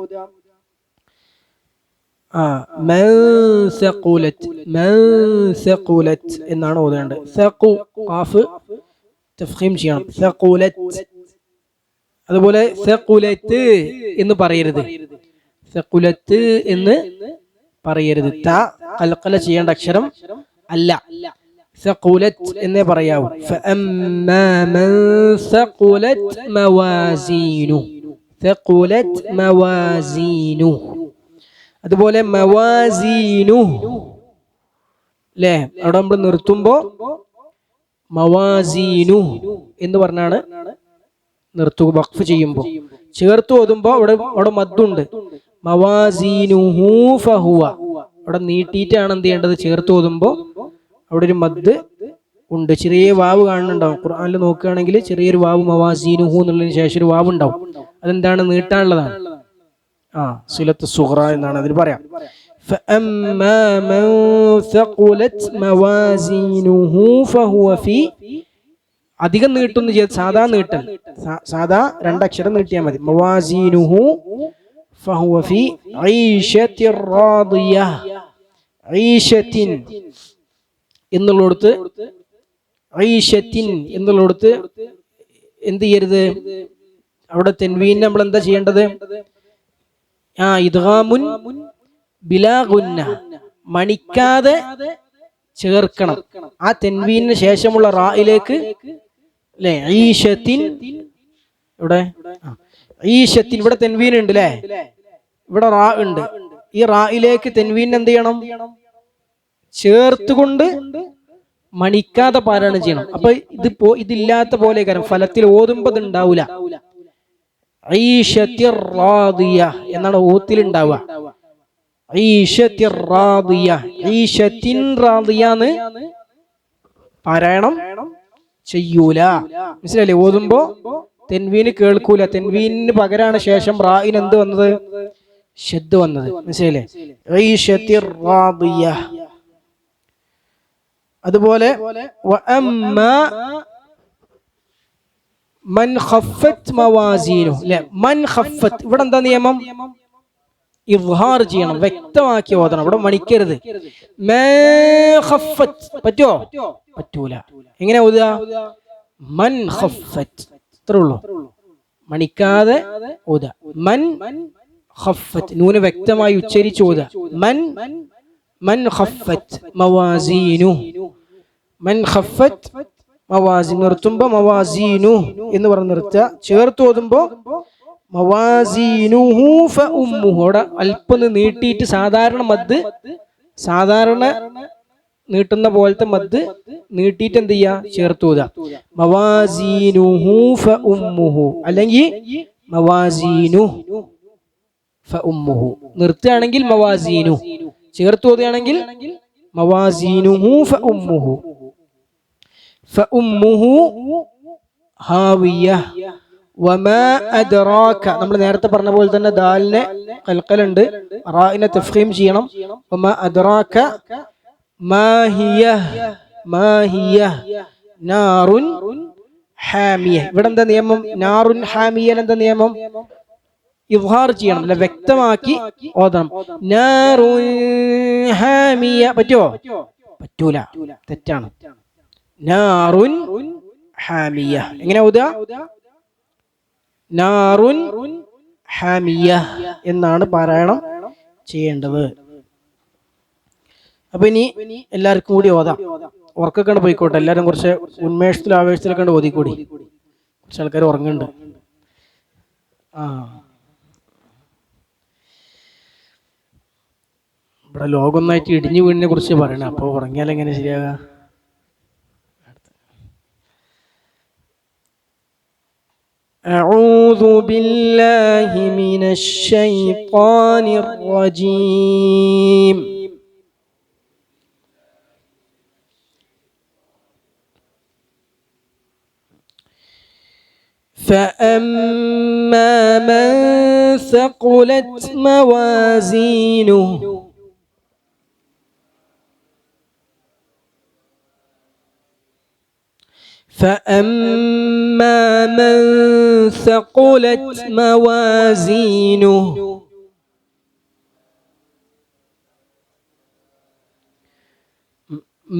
മൻ സഖുലത്, മൻ സഖുലത് എന്നാണ് ഓതേണ്ടത്. സഖു ഖാഫ് തഫ്ഖീം ചെയ്യണം. സഖുലത്. അതുപോലെ സഖുലത്ത് എന്ന് പറയരുത്. സഖുലത്ത് എന്ന് പറയരുത്. ത ഖൽഖല ചെയ്യേണ്ട അക്ഷരം അല്ല. സഖുലത് എന്നേ പറയാവൂ. ഫഅമ്മാ മൻ സഖുലത് മവാസീനു, സഖുലത് മവാസീനു. അതുപോലെ മവാസീനു അല്ലേ, അവിടെ നമ്മൾ നിർത്തുമ്പോ മവാസീനു എന്ന് പറഞ്ഞാണ് നിർത്തുക. വഖഫ് ചെയ്യുമ്പോൾ ചേർത്ത് ഓതുമ്പോ അവിടെ മദ്ദുണ്ട്. മവാസീനുഹു ഫഹുവ, അവിടെ നീട്ടിയിട്ടാണ് എന്ത് ചെയ്യേണ്ടത്, ചേർത്ത് ഓതുമ്പോ അവിടെ ഒരു മദ് ഉണ്ട്. ചെറിയ വാവ് കാണുന്നുണ്ടാവും. ഖുർആനിൽ നോക്കുകയാണെങ്കിൽ ചെറിയൊരു വാവ് മവാസീനുഹു എന്നുള്ളതിന് ശേഷം ഒരു വാവ് ഉണ്ടാവും. അതെന്താണ്, നീട്ടാനുള്ളതാണ്. സിലത്ത് സുഗ്റ എന്നാണ് അതിന് പറയാം. فأما من ثقلت موازينه فهو في, അധികം നീട്ടുന്നു ചെയ്ത് സാധാ നീട്ടൽ, സാധാ രണ്ടക്ഷരം നീട്ടിയാൽ മതി. മവാസീനുഹു ഫഹുവ ഫി ഐശത്തിർ റാദിയ, ഐശത്തിൻ എന്നുള്ളടത്ത്, ഐശത്തിൻ എന്നുള്ളടത്ത് എന്ത് ചെയ്യരുത്, അവിടെ തെൻവീൻ നമ്മൾ എന്താ ചെയ്യേണ്ടത്, ഇദ്ഗാമുൻ ബിലാ ഗുന്ന, മണിക്കാതെ ചേർക്കണം. ആ തെൻവീനിന് ശേഷമുള്ള റായിലേക്ക് അല്ലെ, ഈശത്തിൻ, ഇവിടെ ഈശത്തിൻ, ഇവിടെ തെൻവീൻ ഉണ്ട് അല്ലെ, ഇവിടെ റാ ഉണ്ട്. ഈ റായിലേക്ക് തെൻവീൻ എന്ത് ചെയ്യണം, ചേർത്തുകൊണ്ട് മണിക്കാതെ പാരായണം ചെയ്യണം. അപ്പൊ ഇതില്ലാത്ത പോലെ കാരണം ഫലത്തിൽ ഓതുമ്പോ ഇത് ഉണ്ടാവൂല. ഈശത്തിർ റാദിയ എന്നാണ് ഓത്തിൽ ഉണ്ടാവുക. ഈശത്തിർ റാദിയ, ഈശത്തിൻ റാദിയാന്ന് പാരായണം ചെയ്യൂല. മനസ്സിലല്ലേ? ഓതുമ്പോ തെൻവീന് കേൾക്കൂല. തെൻവീനിന് പകരാണ് ശേഷം റായിന് എന്ത് വന്നത്, ശദ്ദ് വന്നത്. മനസ്സിലല്ലേ? ഈശത്തിർ റാദിയ. അതുപോലെ മൻ ഖഫത്ത് മവാസീനു, അല്ലെ, മൻ ഖഫത്ത്, ഇവിടെ എന്താ നിയമം, ഇദ്ഹാർ ചെയ്യണം, വ്യക്തമാക്കി ഓതണം, ഇവിടെ മണിക്കരുത്. പറ്റുമോ? പറ്റൂല. എങ്ങനെ ഓതുക, മൻ ഖഫത്ത്, ഇത്രേ ഉള്ളൂ, മണിക്കാതെ ഓതുക. മൻ ഖഫത്ത്, നൂന് വ്യക്തമായി ഉച്ചരിച്ച് ഓതുക. മൻ ഖഫത്ത് മവാസീനു, മൻ ഖഫത്ത് മവാസീൻ, നിർത്തുമ്പോ മവാസീനു എന്ന് പറഞ്ഞ് നിർത്തുക. ചേർത്ത് ഓതുമ്പോ മവാസീനുഹു ഫഉമ്മുഹു, അവിടെ അല്പം നീട്ടിയിട്ട് സാധാരണ മദ്, സാധാരണ നീട്ടുന്ന പോലത്തെ മദ് നീട്ടിയിട്ട് എന്ത് ചെയ്യാ, ചേർത്ത് ഓതുക. മവാസീനുഹു ഫഉമ്മുഹു, അല്ലെങ്കിൽ മവാസീനു ഫഉമ്മുഹു. നിർത്തുകയാണെങ്കിൽ മവാസീനു, ചേർത്ത് ഓതുകയാണെങ്കിൽ മവാസീനുഹു ഫഉമ്മുഹു. ഫഉമ്മുഹു ഹാവിയ വമാ അദ്റാക, നമ്മൾ നേരത്തെ പറഞ്ഞ പോലെ തന്നെ ദാലിനെ ഖൽഖലുണ്ട്, റാഇനെ തഫ്ഖീം ചെയ്യണം. വമാ അദ്റാക മാ ഹിയ, മാ ഹിയ നാറുൻ ഹാമിയ. ഇവിടെ എന്താ നിയമം, നാറുൻ ഹാമിയ എന്താ നിയമം, ഇദ്ഹാർ ചെയ്യണം, അല്ല വ്യക്തമാക്കി ഓതണം. നാറുൻ ഹാമിയ, പറ്റുമോ? പറ്റൂല, തെറ്റാണ്. നാറുൻ ഹാമിയ, എങ്ങനെ ഓതുക, നാറുൻ ഹാമിയ എന്നാണ് പാരായണം ചെയ്യേണ്ടത്. അപ്പൊ ഇനി എല്ലാവർക്കും കൂടി ഓതാം. ഉറക്കൊക്കെ പോയിക്കോട്ടെ, എല്ലാവരും കുറച്ച് ഉന്മേഷത്തിലും ആവേശത്തിലൊക്കെ ഓതിക്കൂടി. കുറച്ച് ആൾക്കാർ ഉറങ്ങുന്നുണ്ട്. ഇവിടെ ലോകമൊന്നായിട്ട് ഇടിഞ്ഞു വീടിനെ കുറിച്ച് പറയണം. അപ്പോൾ ഉറങ്ങിയാൽ എങ്ങനെ ശരിയാകാം? أعوذ بالله من الشيطان الرجيم. فأما من ثقلت موازينه فأما من ثقلت موازينه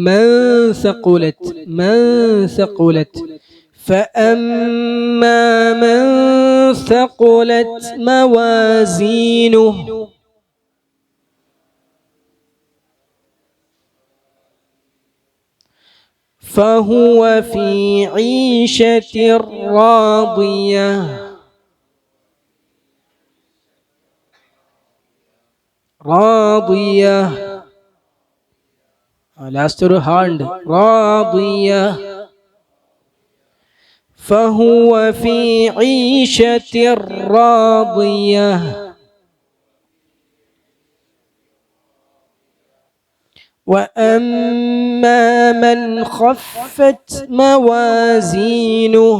من ثقلت فأما من ثقلت موازينه فهو في عيشة راضية لاست ഒരു ഹാ ഉണ്ട് راضية فهو في عيشة راضية وأما من خفت موازينه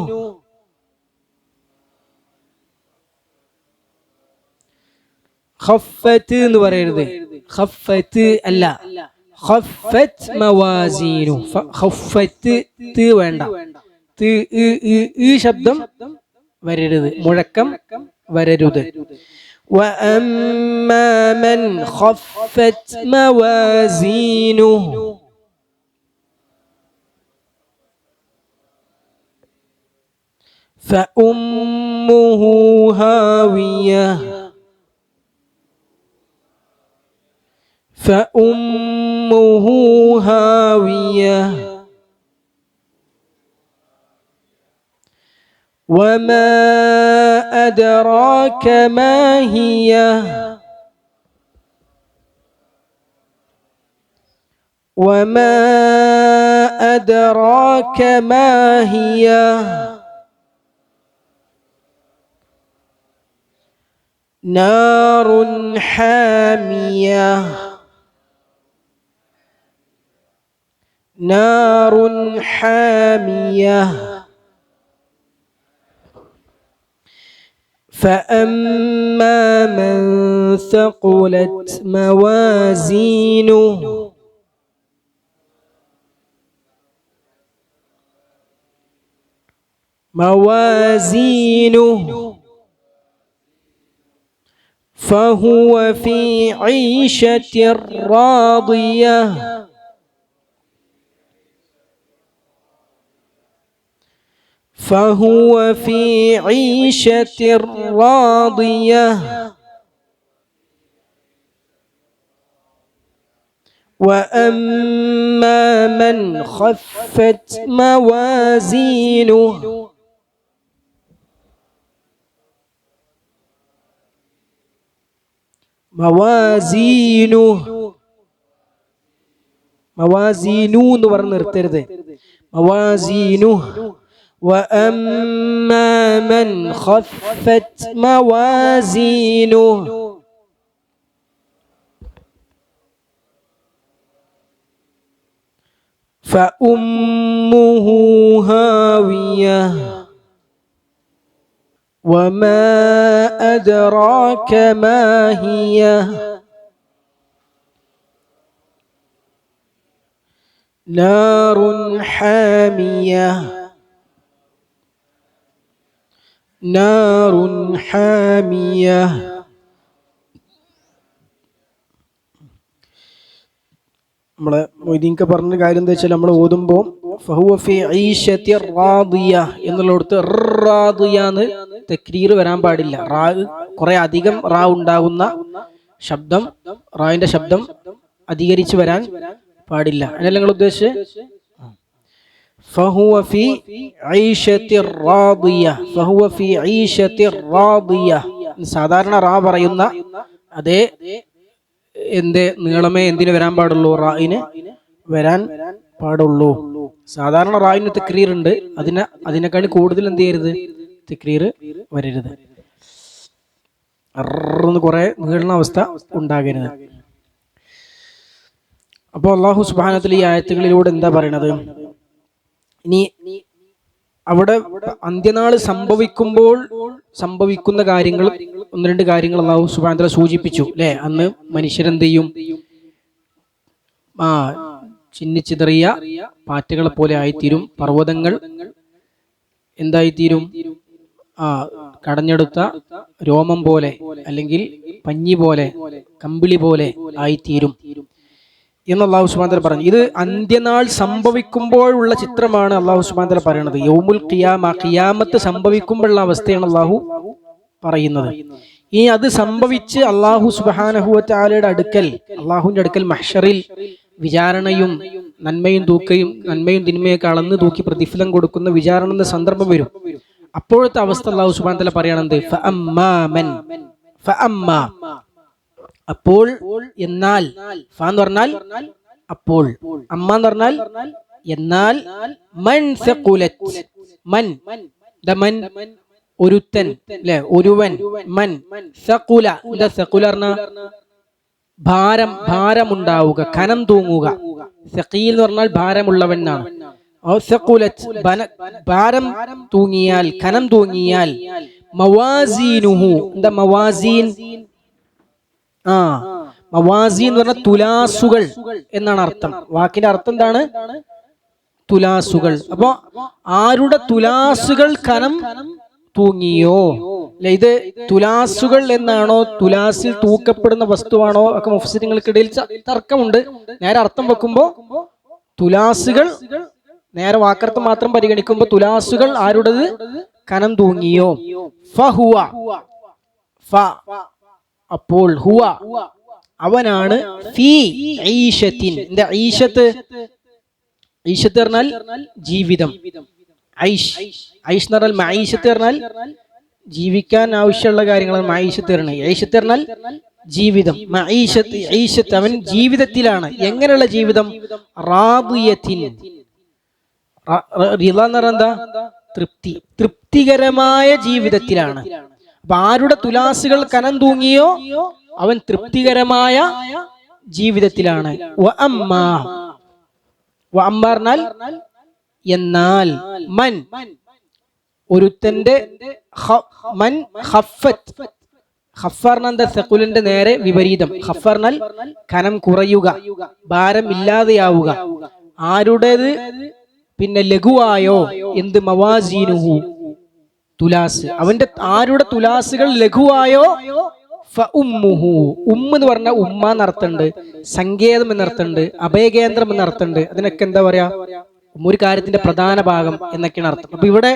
ഖഫത്ത് എന്ന് പറയരുത്, ഖഫത്ത് അല്ല, ഖഫത്ത് മവാസീനു. ഖഫത്ത് ത് വേണ്ട, ത് ഈ ശബ്ദം വരരുത്, മുഴക്കം വരരുത്. വഅമ്മാ മൻ ഖഫത്ത് മവാസീനു ഫഉമ്മുഹു ഹാവിയ فأمه هاوية وما أدراك ما هي وما أدراك ما هي نار حامية نار حامية فأما من ثقلت موازينه فهو في عيشة راضية فهو في عيشة راضية وأما من خفت موازينه എന്ന് പറഞ്ഞ് നിർത്തരുത്. موازينه وأما من خفت موازينه فأمه هاوية وما أدراك ما هي نار حامية نار حامية നമ്മളെ മൊയ്തീൻക പറഞ്ഞ കാര്യം എന്താ വെച്ചാൽ നമ്മൾ ഓതുമ്പോൾ ഫഹുവ ഫീ ഈശത്തി റാദിയ എന്നുള്ളടത്ത് റാദിയ എന്ന് തക്രീർ വരാൻ പാടില്ല. റാ കുറെ അധികം റാ ഉണ്ടാകുന്ന ശബ്ദം, റായിന്റെ ശബ്ദം അധികരിച്ച് വരാൻ പാടില്ല. അതിനല്ല നിങ്ങൾ ഉദ്ദേശിച്ചത്. ഫഹുവ ഫീ ഈശത്തി റാദിയ, ഫഹുവ ഫീ ഈശത്തി റാദിയ. സാധാരണ റാ പറയുന്ന അതേ എന്തേ നീളമേ എന്തിനു വരാൻ പാടുള്ളൂ, റായിന് വരാൻ പാടുള്ളൂ. സാധാരണ റായിന് തക്രീർ ഉണ്ട്, അതിനേക്കാൾ കൂടുതൽ എന്ത് ചെയ്യരുത്, തക്രീർ വരരുത്. കുറെ നീളുന്ന അവസ്ഥ ഉണ്ടാകരുത്. അപ്പോൾ അല്ലാഹു സുബ്ഹാനഹു വ തആല ഈ ആയത്തുകളിലൂടെ എന്താ പറയണത്? ഇനി അവിടെ അന്ത്യനാൾ സംഭവിക്കുമ്പോൾ സംഭവിക്കുന്ന കാര്യങ്ങൾ, ഒന്ന് രണ്ട് കാര്യങ്ങൾ അല്ലാഹു സുബ്ഹാനഹു വ തആല സൂചിപ്പിച്ചു അല്ലെ. അന്ന് മനുഷ്യരെന്ത് ചെയ്യും? ചിന്നിച്ചിതറിയ പാറ്റകളെ പോലെ ആയിത്തീരും. പർവ്വതങ്ങൾ എന്തായിത്തീരും? കടഞ്ഞെടുത്ത രോമം പോലെ അല്ലെങ്കിൽ പഞ്ഞി പോലെ, കമ്പിളി പോലെ ആയിത്തീരും. എന്ന് അല്ലാഹു സുബ്ഹാനഹു വ തആല പറഞ്ഞു. ഇത് അന്ത്യനാൾ സംഭവിക്കുമ്പോഴുള്ള ചിത്രമാണ് അല്ലാഹു സുബ്ഹാനഹു വ തആല പറയുന്നത്. യൗമുൽ ഖിയാമ, ഖിയാമത്ത് സംഭവിക്കുമ്പോഴുള്ള അവസ്ഥയാണ് അല്ലാഹു പറയുന്നത്. ഇനി അത് സംഭവിച്ച് അല്ലാഹു സുബ്ഹാനഹു വ തആലയുടെ അടുക്കൽ, അല്ലാഹുവിന്റെ അടുക്കൽ മഹ്ശറിൽ വിചാരണയും നന്മയും തിന്മയൊക്കെ അളന്ന് തൂക്കി പ്രതിഫലം കൊടുക്കുന്ന വിചാരണ എന്ന സന്ദർഭം വരും. അപ്പോഴത്തെ അവസ്ഥ അല്ലാഹു സുബ്ഹാനഹു വ തആല പറയുന്നത് ഫഅമ്മാ, അപ്പോൾ, എന്നാൽ, ഫ എന്ന് പറഞ്ഞാൽ അപ്പോൾ, അമ്മ എന്ന് പറഞ്ഞാൽ എന്നാൽ, മൻ സഖുലത്, മൻ ദമൻ ഒരുത്തൻ, അല്ലെ, ഒരുവൻ, മൻ സഖുല, എന്താ സഖുല പറഞ്ഞ ഭാരമുണ്ടാവുക, കനം തൂങ്ങുക. സഖീൽ എന്ന് പറഞ്ഞാൽ ഭാരമുള്ളവൻ എന്നാണ്. സഖുലത് ഭാരം തൂങ്ങിയാൽ, കനം തൂങ്ങിയാൽ, മവാസീനുഹു, എന്താ മവാസീൻ, മവാസീൻ എന്ന് പറഞ്ഞാൽ തുലാസുകൾ എന്നാണ് അർത്ഥം. വാക്കിന്റെ അർത്ഥം എന്താണ്? തുലാസുകൾ. അപ്പൊ ആരുടെ തുലാസുകൾ കനം തൂങ്ങിയോ, അല്ലെ, ഇത് തുലാസുകൾ എന്നാണോ, തുലാസിൽ തൂക്കപ്പെടുന്ന വസ്തുവാണോ ഒക്കെ മുഫസ്സിറുകൾക്കിടയിൽ തർക്കമുണ്ട്. നേരെ അർത്ഥം വെക്കുമ്പോ തുലാസുകൾ, നേരെ വാക്കർത്ഥം മാത്രം പരിഗണിക്കുമ്പോ തുലാസുകൾ ആരുടേത് കനം തൂങ്ങിയോ, ഫഹുവ, ഫ അപ്പോൾ, ഹുവ അവനാണ്, ഫീ ഈശത്തിൻ, എന്താ ഈശത്ത്, ഈശത്ത് പറഞ്ഞാൽ ജീവിതം, ഐഷ്, ഐഷ് എന്ന് പറഞ്ഞാൽ മഈശത്ത് പറഞ്ഞാൽ ജീവിക്കാൻ ആവശ്യമുള്ള കാര്യങ്ങളാണ് മഈശത്ത് പറഞ്ഞാൽ. ഈശത്ത് പറഞ്ഞാൽ ജീവിതം, മഈശത്ത്, ഈശത്ത് അവൻ ജീവിതത്തിലാണ്. എങ്ങനെയുള്ള ജീവിതം? റാദിയത്തിൻ, റിള എന്ന് പറഞ്ഞാൽ എന്താ? തൃപ്തി, തൃപ്തികരമായ ജീവിതത്തിലാണ്. അപ്പൊ ആരുടെ തുലാസുകൾ കനം തൂങ്ങിയോ അവൻ തൃപ്തികരമായ ജീവിതത്തിലാണ്. പറഞ്ഞാൽ എന്നാൽ, മൻ ഒരുത്തന്റെ, മൻ ഖഫത്ത്, ഖഫറിന്റെ സഖുലിന്റെ നേരെ വിപരീതം. ഖഫറിനാൽ കനം കുറയുക, ഭാരം ഇല്ലാതെയാവുക. ആരുടേത് പിന്നെ ലഘുവായോ, എന്ത്, മവാസീനുഹു തുലാസ്, അവന്റെ ആരുടെ തുലാസുകൾ ലഘുവായോ, ഫഉമ്മുഹു, എന്ന് പറഞ്ഞാൽ ഉമ്മ എന്നർത്ഥമുണ്ട്, സങ്കേതം എന്നർത്ഥമുണ്ട്, അഭയകേന്ദ്രം എന്നർത്ഥമുണ്ട്. അതിനൊക്കെ എന്താ പറയാ, ഒരു കാര്യത്തിന്റെ പ്രധാന ഭാഗം എന്നൊക്കെയാണ് അർത്ഥം. അപ്പൊ ഇവിടെ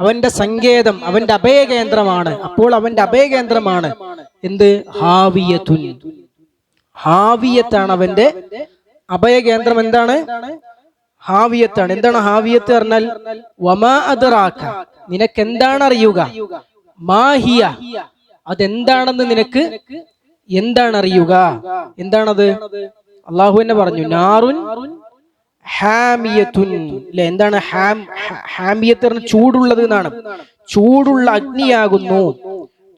അവന്റെ സങ്കേതം, അവന്റെ അഭയകേന്ദ്രമാണ്. അപ്പോൾ അവന്റെ അഭയകേന്ദ്രമാണ് എന്ത്? ഹാവിയത്തുൻ, ഹാവിയത്താണ് അവന്റെ അഭയകേന്ദ്രം. എന്താണ്? ഹാവിയത്താണ്. എന്താണ് ഹാവിയത്ത് പറഞ്ഞാൽ? വമാ അദ്റാക, നിനക്ക് എന്താണ് അറിയുക? മാഹിയ, അതെന്താണെന്ന് നിനക്ക് എന്താണ് അറിയുക? എന്താണത്? അള്ളാഹു തന്നെ പറഞ്ഞു, നാറുൻ ഹാമിയത്തുൻ, അല്ലെ, എന്താണ് ഹാമിയത്ത് പറഞ്ഞ ചൂടുള്ളത് എന്നാണ്. ചൂടുള്ള അഗ്നിയാകുന്നു,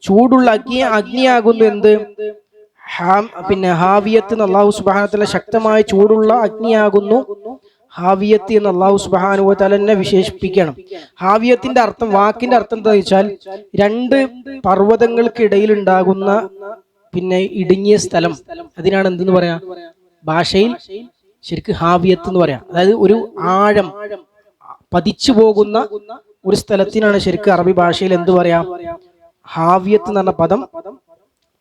ചൂടുള്ള അഗ്നിയാകുന്നു എന്ത്? പിന്നെ ഹാവിയത്ത് എന്ന് അള്ളാഹു സുബ്ഹാനഹു വ തആല ശക്തമായ ചൂടുള്ള അഗ്നിയാകുന്നു ഹാവിയത്ത് എന്ന് അള്ളാഹു സുബ്ഹാനഹു വ തആല തന്നെ വിശേഷിപ്പിക്കണം. ഹാവിയത്തിന്റെ അർത്ഥം, വാക്കിന്റെ അർത്ഥം എന്താ വെച്ചാൽ രണ്ട് പർവ്വതങ്ങൾക്കിടയിൽ ഉണ്ടാകുന്ന പിന്നെ ഇടുങ്ങിയ സ്ഥലം, അതിനാണ് എന്തെന്ന് പറയാ ഭാഷയിൽ ശരിക്കും ഹാവിയത്ത് എന്ന് പറയാം. അതായത് ഒരു ആഴം പതിച്ചു പോകുന്ന ഒരു സ്ഥലത്തിനാണ് ശരിക്കും അറബി ഭാഷയിൽ എന്ത് പറയാ, ഹാവിയത്ത് എന്ന് പറഞ്ഞ പദം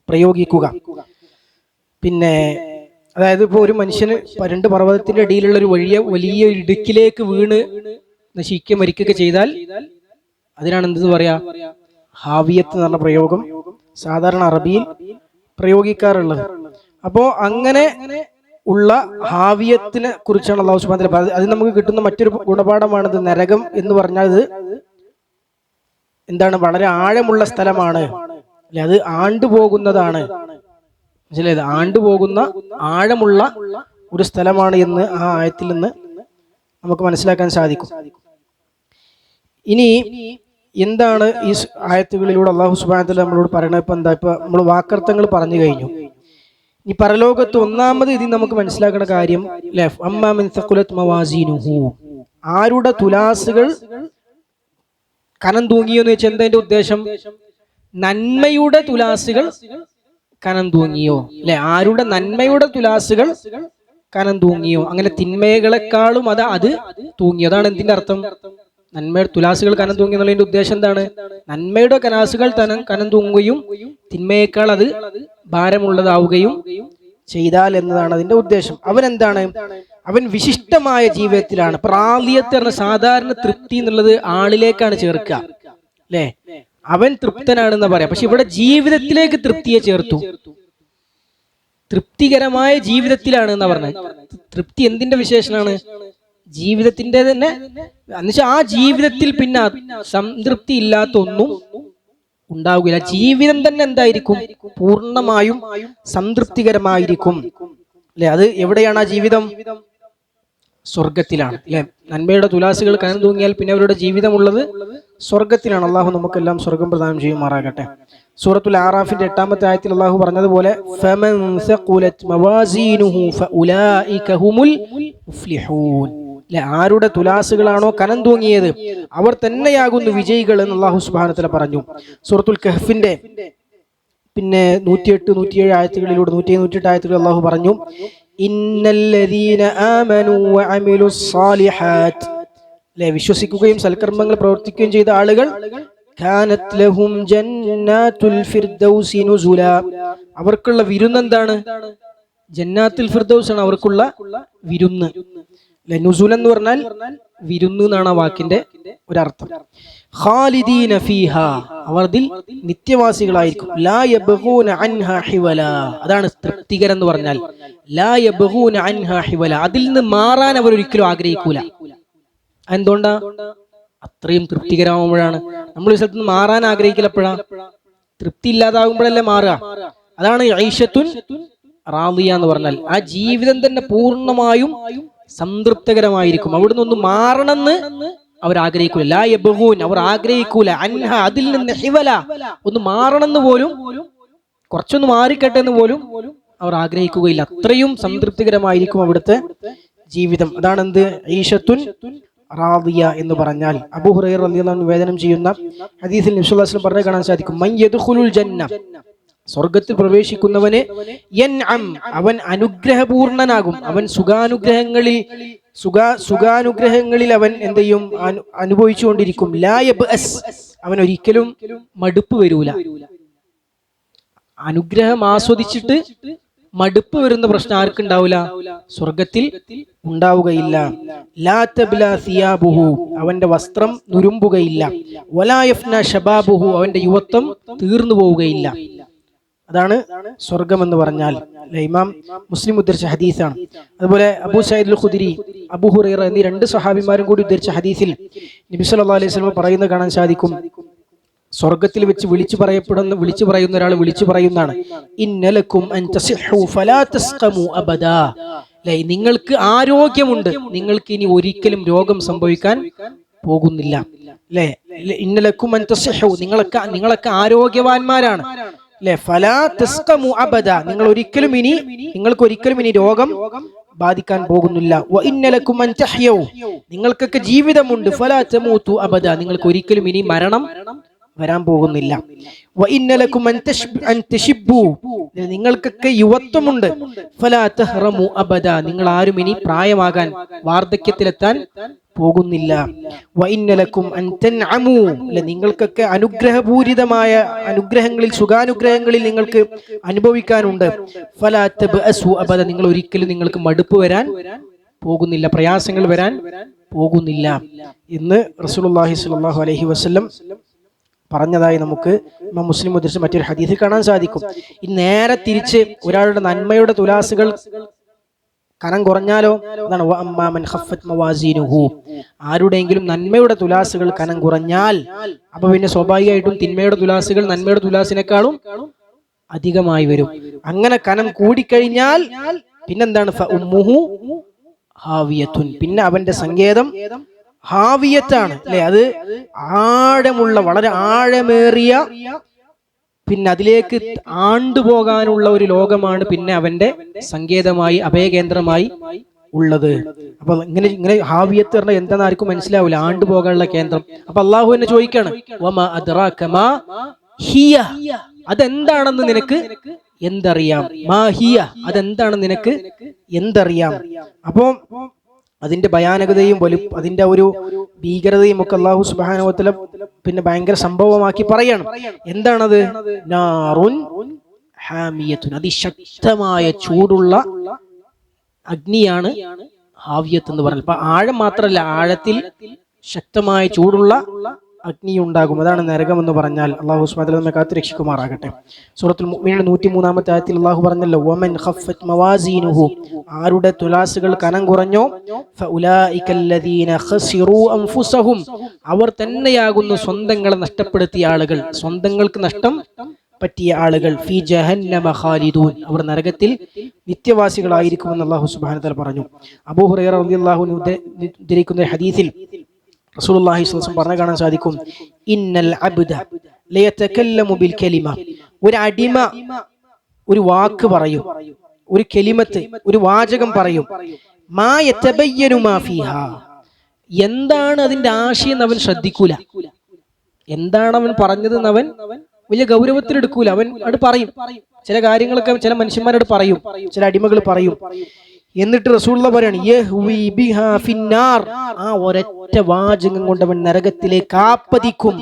പ്രയോഗിക്കുക. പിന്നെ അതായത് ഇപ്പൊ ഒരു മനുഷ്യന് രണ്ട് പർവ്വതത്തിന്റെ ഇടയിലുള്ള ഒരു വലിയ ഇടുക്കിലേക്ക് വീണ് നശിക്കുക മരിക്കുകയൊക്കെ ചെയ്താൽ അതിനാണ് എന്തെന്ന് പറയാ, ഹാവിയത്ത് എന്ന് പറഞ്ഞ പ്രയോഗം സാധാരണ അറബിയിൽ പ്രയോഗിക്കാറുള്ളത്. അപ്പോ അങ്ങനെ ഉള്ള ഹാവിയത്തിനെ കുറിച്ചാണ് അല്ലാഹു സുബ്ഹാനഹു വ തആല. അത് നമുക്ക് കിട്ടുന്ന മറ്റൊരു ഗുണപാഠമാണിത്. നരകം എന്ന് പറഞ്ഞാൽ ഇത് എന്താണ്? വളരെ ആഴമുള്ള സ്ഥലമാണ്, അല്ലെ, അത് ആണ്ടുപോകുന്നതാണ്, മനസ്സിലായത്? ആണ്ടുപോകുന്ന ആഴമുള്ള ഒരു സ്ഥലമാണ് എന്ന് ആ ആയത്തിൽ നിന്ന് നമുക്ക് മനസ്സിലാക്കാൻ സാധിക്കും. ഇനി എന്താണ് ഈ ആയത്തുകളിലൂടെ അല്ലാഹു സുബ്ഹാനഹു വ തആല നമ്മളോട് പറയുന്നത്? ഇപ്പൊ എന്താ, ഇപ്പൊ നമ്മൾ വാക്കർത്ഥങ്ങൾ പറഞ്ഞു കഴിഞ്ഞു. ഈ പരലോകത്ത് ഒന്നാമത് ഇതിൽ നമുക്ക് മനസ്സിലാക്കുന്ന കാര്യം, അമ്മാ മിൻ സഖുലത് മവാസീനുഹു, ആരുടെ തുലാസുകൾ കനം തൂങ്ങിയോന്ന് വെച്ചാൽ എന്താ അതിന്റെ ഉദ്ദേശം? നന്മയുടെ തുലാസുകൾ കനം തൂങ്ങിയോ, അല്ലെ, ആരുടെ നന്മയുടെ തുലാസുകൾ കനം തൂങ്ങിയോ, അങ്ങനെ തിന്മകളെക്കാളും അത് തൂങ്ങി. അതാണ് എന്തിന്റെ അർത്ഥം? നന്മയുടെ തുലാസുകൾ കനം തൂങ്ങി എന്നുള്ളതിന്റെ ഉദ്ദേശം എന്താണ്? നന്മയുടെ കനാസുകൾ കനം തൂങ്ങുകയും തിന്മയേക്കാൾ അത് ഭാരമുള്ളതാവുകയും ചെയ്താൽ എന്നതാണ് അതിന്റെ ഉദ്ദേശം. അവൻ എന്താണ്? അവൻ വിശിഷ്ടമായ ജീവിതത്തിലാണ്. റാദിയത്ത് എന്ന സാധാരണ തൃപ്തി എന്നുള്ളത് ആളിലേക്കാണ് ചേർക്കുക, അല്ലെ? അവൻ തൃപ്തനാണെന്ന് പറയാം. പക്ഷെ ഇവിടെ ജീവിതത്തിലേക്ക് തൃപ്തിയെ ചേർത്തു. തൃപ്തികരമായ ജീവിതത്തിലാണ് എന്ന് പറഞ്ഞത്. തൃപ്തി എന്തിന്റെ വിശേഷണമാണ്? ജീവിതത്തിന്റെ തന്നെ. എന്നുവെച്ചാൽ ആ ജീവിതത്തിൽ പിന്നെ സംതൃപ്തി ഇല്ലാത്ത ഒന്നും ഉണ്ടാവുകയില്ല. ജീവിതം തന്നെ എന്തായിരിക്കും? പൂർണ്ണമായും സംതൃപ്തികരമായിരിക്കും, അല്ലെ? അത് എവിടെയാണ് ആ ജീവിതം? സ്വർഗത്തിലാണ്, അല്ലെ? നന്മയുടെ തുലാസുകൾ കനം തൂങ്ങിയാൽ പിന്നെ അവരുടെ ജീവിതമുള്ളത് സ്വർഗത്തിലാണ്. അള്ളാഹു നമുക്കെല്ലാം സ്വർഗം പ്രദാനം ചെയ്യുമാറാകട്ടെ. സൂറത്തുൽ ആറാഫിന്റെ 8-ാമത്തെ ആയത്തിൽ അള്ളാഹു പറഞ്ഞതുപോലെ ഫമൻ സഖുലത് മവാസീനുഹു ഫഉലൈക ഹുമുൽ മുഫ്ലിഹൂൻ, അല്ലെ? ആരുടെ തുലാസുകളാണോ കനം തൂങ്ങിയത് അവർ തന്നെയാകുന്നു വിജയികൾ എന്ന് അള്ളാഹു സുബ്ഹാനഹു വ തആല പറഞ്ഞു. സൂറത്തുൽ കഹ്ഫിന്റെ പിന്നെ 108, 107 ആയത്തുകളിലൂടെ 107, 108 ആയത്തുകളിൽ അള്ളാഹു പറഞ്ഞു ഇന്നല്ലദീന ആമനൂ വഅമിലുസ് സാലിഹാത്ത്, അല്ലെ? വിശ്വസിക്കുകയും സൽക്കർമ്മങ്ങൾ പ്രവർത്തിക്കുകയും ചെയ്ത ആളുകൾ കാനത് ലഹും ജന്നാത്തുൽ ഫിർദൗസി നുസുല, അവർക്കുള്ള വിരുന്ന് എന്താണ്? ജന്നാത്തുൽ ഫിർദൗസ് ആണ് അവർക്കുള്ള വിരുന്ന്. നുസുൽ എന്ന് പറഞ്ഞാൽ വിരുന്ന് എന്നാണ് ആ വാക്കിന്റെ ഒരർത്ഥം. ഖാലിദീന ഫീഹാ, അവർ അതിൽ നിത്യവാസികളായിരിക്കും. ലാ യബ്ഗൂന അൻഹാ ഹിവല, അതാണ് തൃപ്തികരം എന്ന് പറഞ്ഞാൽ. ലാ യബ്ഗൂന അൻഹാ ഹിവല, അതിൽ നിന്ന് മാറാൻ അവർ ഒരിക്കലും ആഗ്രഹിക്കൂല. എന്തുകൊണ്ടാ? അത്രയും തൃപ്തികരമാകുമ്പോഴാണ്. നമ്മൾ ഒരു സ്ഥലത്ത് നിന്ന് മാറാൻ ആഗ്രഹിക്കില്ല. എപ്പോഴാ? തൃപ്തി ഇല്ലാതാകുമ്പോഴല്ലേ മാറുക. അതാണ് ഐഷത്തുൻ റാദിയ എന്ന് പറഞ്ഞാൽ. ആ ജീവിതം തന്നെ പൂർണ്ണമായും സംതൃപ്തകരമായിരിക്കും. അവിടുന്ന് ഒന്ന് മാറണമെന്ന് അവർ ആഗ്രഹിക്കൂല. ലാ യബ്ഗൂൻ, അവർ ആഗ്രഹിക്കൂല. അൻഹ, അതിൽ നിന്ന് ഹിവല, ഒന്ന് മാറണമെന്ന് പോലും, കുറച്ചൊന്ന് മാറിക്കട്ടെ എന്ന് പോലും അവർ ആഗ്രഹിക്കുകയില്ല. അത്രയും സംതൃപ്തികരമായിരിക്കും അവിടുത്തെ ജീവിതം. അതാണ് എന്ത്? ഈശത്തുൻ റാദിയ എന്ന് പറഞ്ഞാൽ. അബൂ ഹുറൈറ റളിയല്ലാഹു അൻഹു നിവേദനം ചെയ്യുന്ന ഹദീസിൽ നബി സല്ലല്ലാഹു അലൈഹി വസല്ലം പറഞ്ഞു കാണാൻ സാധിക്കും, മൻ യദ്ഖുലുൽ ജന്ന, സ്വർഗത്തിൽ പ്രവേശിക്കുന്നവന് യൻഅം, അവൻ അനുഗ്രഹപൂർണനാകും. അവൻ സുഖാനുഗ്രഹങ്ങളിൽ അവൻ എന്ത് ചെയ്യും? അനുഭവിച്ചുകൊണ്ടിരിക്കും. ലാ യബ്അസ്, അവൻ ഒരിക്കലും മടുപ്പ് വരൂല. അനുഗ്രഹം ആസ്വദിച്ചിട്ട് മടുപ്പ് വരുന്ന പ്രശ്നം ആർക്കുണ്ടാവില്ല? സ്വർഗത്തിൽ ഉണ്ടാവുകയില്ല. ലാ തബ്ലാ സിയാബുഹു, അവന്റെ വസ്ത്രം നുരുമ്പുകയില്ല. വലാ യഫ്ന ശബാബുഹു, അവന്റെ യുവത്വം തീർന്നു പോവുകയില്ല. അതാണ് സ്വർഗം എന്ന് പറഞ്ഞാൽ. ഇമാം മുസ്ലിം ഉദ്ധരിച്ച ഹദീസാണ്. അതുപോലെ അബൂ സഈദ് അൽ ഖുദരി, അബൂ ഹുറൈറ എന്നീ 2 സ്വഹാബിമാരും കൂടി ഉദ്ധരിച്ച ഹദീസിൽ നബി സല്ലല്ലാഹു അലൈഹി വസല്ലം പറയുന്നത് കാണാൻ സാധിക്കും. സ്വർഗത്തിൽ വെച്ച് വിളിച്ചു പറയുന്ന ഒരാൾ വിളിച്ചു പറയുന്നതാണ്, ഇന്നലക്കും അൻ തസിഹു ഫലാ തസ്ഖമു അബദാ, അല്ലേ? നിങ്ങൾക്ക് ആരോഗ്യമുണ്ട്, നിങ്ങൾക്ക് ഇനി ഒരിക്കലും രോഗം സംഭവിക്കാൻ പോകുന്നില്ല, അല്ലേ? ഇന്നലക്കും അൻ തസിഹു, നിങ്ങളൊക്കെ ആരോഗ്യവാന്മാരാണ്, അല്ലെ? ഫലാ തസ്ഖമു അബദ, നിങ്ങൾക്ക് ഒരിക്കലും ഇനി രോഗം ബാധിക്കാൻ പോകുന്നില്ല. വ ഇന്നലക്കും അൻ തഹ്യൗ, നിങ്ങൾക്കൊക്കെ ജീവിതമുണ്ട്. ഫലാ തമൂതു അബദ, നിങ്ങൾക്ക് ഒരിക്കലും ഇനി മരണം വരാൻ പോകുന്നില്ല. വ ഇന്നലക്കും അൻ തശിബ്ബു, നിങ്ങൾക്കൊക്കെ യുവത്വമുണ്ട്. ഫലാ തഹ്റമു അബദ, നിങ്ങൾ ആരും ഇനി പ്രായമാകാൻ, വാർദ്ധക്യത്തിലെത്താൻ പോകുന്നില്ല. വ ഇന്നലക്കും അൻ തൻഅമു, നിങ്ങൾക്കൊക്കെ അനുഗ്രഹപൂരിതമായ അനുഗ്രഹങ്ങളിൽ, സുഖാനുഗ്രഹങ്ങളിൽ നിങ്ങൾക്ക് അനുഭവിക്കാനുണ്ട്. ഫലാ തബ്അസു അബദ, നിങ്ങൾ ഒരിക്കലും നിങ്ങൾക്ക് മടുപ്പ് വരാൻ പോകുന്നില്ല, പ്രയാസങ്ങൾ വരാൻ പോകുന്നില്ല എന്ന് റസൂലുള്ളാഹി സ്വല്ലല്ലാഹു അലൈഹി വസല്ലം പറഞ്ഞതായി നമുക്ക് ഇമാം മുസ്ലിം ഉദ്ധരിച്ച മറ്റൊരു ഹദീസിൽ കാണാൻ സാധിക്കും. ഇനി നേരെ തിരിച്ച് ഒരാളുടെ നന്മയുടെ തുലാസുകൾ കനം കുറഞ്ഞാലോ? അതാണ് വ അമ്മാ മൻ ഖഫ്ഫത് മവാസീനുഹു, ആരുടെയെങ്കിലും നന്മയുടെ തുലാസുകൾ കനം കുറഞ്ഞാൽ, അപ്പൊ പിന്നെ സ്വാഭാവികമായിട്ടും തിന്മയുടെ തുലാസുകൾ നന്മയുടെ തുലാസിനേക്കാളും അധികമായി വരും. അങ്ങനെ കനം കൂടിക്കഴിഞ്ഞാൽ പിന്നെന്താണ്? ഫ ഉമ്മുഹു ഹാവിയത്തുൻ, പിന്നെ അവന്റെ സങ്കേതം ഹാവിയത്താണ്, അല്ലെ? അത് ആഴമുള്ള, വളരെ ആഴമേറിയ, പിന്നെ അതിലേക്ക് ആണ്ടുപോകാനുള്ള ഒരു ലോകമാണ് പിന്നെ അവന്റെ സങ്കേതമായി, അഭയകേന്ദ്രമായി ഉള്ളത്. അപ്പൊ ഇങ്ങനെ ഹാവിയത്ത് പറഞ്ഞാൽ എന്താണെന്ന് ആർക്കും മനസ്സിലാവില്ല, ആണ്ടുപോകാനുള്ള കേന്ദ്രം. അപ്പൊ അള്ളാഹു എന്നെ ചോദിക്കാണ്, വമാ അദ്റാക മാ ഹിയ, അതെന്താണെന്ന് നിനക്ക് എന്തറിയാം? മാ ഹിയ, അതെന്താണെന്ന് നിനക്ക് എന്തറിയാം? അപ്പോ അതിന്റെ ഭയാനകതയും അതിന്റെ ഒരു ഭീകരതയും ഒക്കെ അല്ലാഹു സുബ്ഹാനഹു വ തആല പിന്നെ ഭയങ്കര സംഭവമാക്കി പറയാണ്. എന്താണത്? നാറുൻ ഹാമിയത്തുൻ, അതിശക്തമായ ചൂടുള്ള അഗ്നിയാണ് ഹാവിയത്ത് എന്ന് പറഞ്ഞത്. അപ്പൊ ആഴം മാത്രമല്ല, ആഴത്തിൽ ശക്തമായ ചൂടുള്ള അഗ്നി ഉണ്ടാകും. അതാണ് നരകം എന്ന് പറഞ്ഞാൽ. അള്ളാഹു സുബ്ഹാനഹു വ തആല നമ്മെ കാത്തുരക്ഷിക്കുമാറാകട്ടെ. സൂറത്തുൽ മുഅ്മിനൂൻ 103-ാമത്തെ ആയത്തിൽ അള്ളാഹു പറഞ്ഞല്ലോ, വമൻ ഖഫ്ഫത് മവാസീനുഹു, ആരുടെ തുലാസുകൾ കനം കുറഞ്ഞോ, ഫഉലൈകല്ലദീന ഖസിറൂ അൻഫുസഹും, അവർ തന്നെയാകുന്നു സ്വന്തങ്ങളെ നഷ്ടപ്പെടുത്തിയ ആളുകൾ, സ്വന്തങ്ങൾക്ക് നഷ്ടം പറ്റിയ ആളുകൾ. ഫീ ജഹന്നമ ഖാലിദൂൻ, അവർ നരകത്തിൽ നിത്യവാസികളായിരിക്കുമെന്ന് അള്ളാഹു സുബ്ഹാനഹു വ തആല പറഞ്ഞു. അബൂ ഹുറൈറ റളിയല്ലാഹു അൻഹു ഉദ്ധരിക്കുന്ന ഹദീസിൽ റസൂലുള്ളാഹി സ്വല്ലല്ലാഹു അലൈഹി വസല്ലം പറഞ്ഞു കാണാൻ സാധിക്കും, ഇന്നൽ അബ്ദ ലയതകല്ലമു ബിൽ കലിമ, ഒരു അടിമ ഒരു വാക്ക് പറയും, ഒരു കലിമത്ത്, ഒരു വാചകം പറയും, മാ യതബയ്യനു മാ ഫീഹാ, എന്താണ് അതിന്റെ ആശയം അവൻ ശ്രദ്ധിക്കൂല, എന്താണ് അവൻ പറഞ്ഞതെന്ന് അവൻ വലിയ ഗൗരവത്തിലെടുക്കൂല. അവൻ അത് പറയും. ചില കാര്യങ്ങളൊക്കെ ചില മനുഷ്യന്മാരോട് പറയും, ചില അടിമകൾ പറയും. എന്നിട്ട് റസൂലുള്ള പറയാണ്, യഹ്വി ബിഹാ ഫിന്നാർ, ആ ഒരൊറ്റ വാചകം കൊണ്ട് അവൻ നരകത്തിലേക്ക് ആപ്പതിക്കും.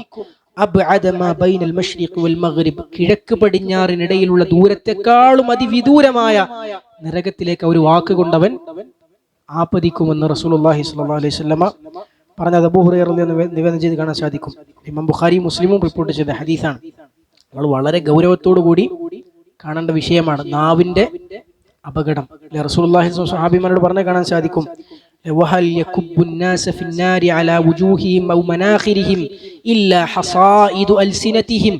അബ്അദ മാ ബൈനൽ മശ്രിഖ് വൽ മഗ്രിബ്, കിഴക്ക് പടിഞ്ഞാറിനിടയിലുള്ള ദൂരത്തെക്കാളും അതിവിദൂരമായ നരകത്തിലേക്ക് ഒരു വാക്ക് കൊണ്ടവൻ ആപ്പതിക്കുമെന്ന് റസൂലുള്ളാഹി സ്വല്ലല്ലാഹു അലൈഹി വസല്ലമ പറഞ്ഞത് അബൂ ഹുറൈറ റളിയല്ലാഹു അൻഹു നിവേദനം ചെയ്ത് കാണാൻ സാധിക്കും. ഇമാം ബുഖാരി മുസ്ലിമും റിപ്പോർട്ട് ചെയ്ത ഹദീസാണ്. നമ്മൾ വളരെ ഗൗരവത്തോടു കൂടി കാണേണ്ട വിഷയമാണ് നാവിന്റെ അപകടം. റസൂലുള്ളാഹി സ്വഹാബിമാരോട് പറഞ്ഞ് കാണാൻ സാധിക്കും, വഹൽ യകുബ്ബു الناس في النار على وجوههم أو مناخرهم إلا حصائد ألسنتهم.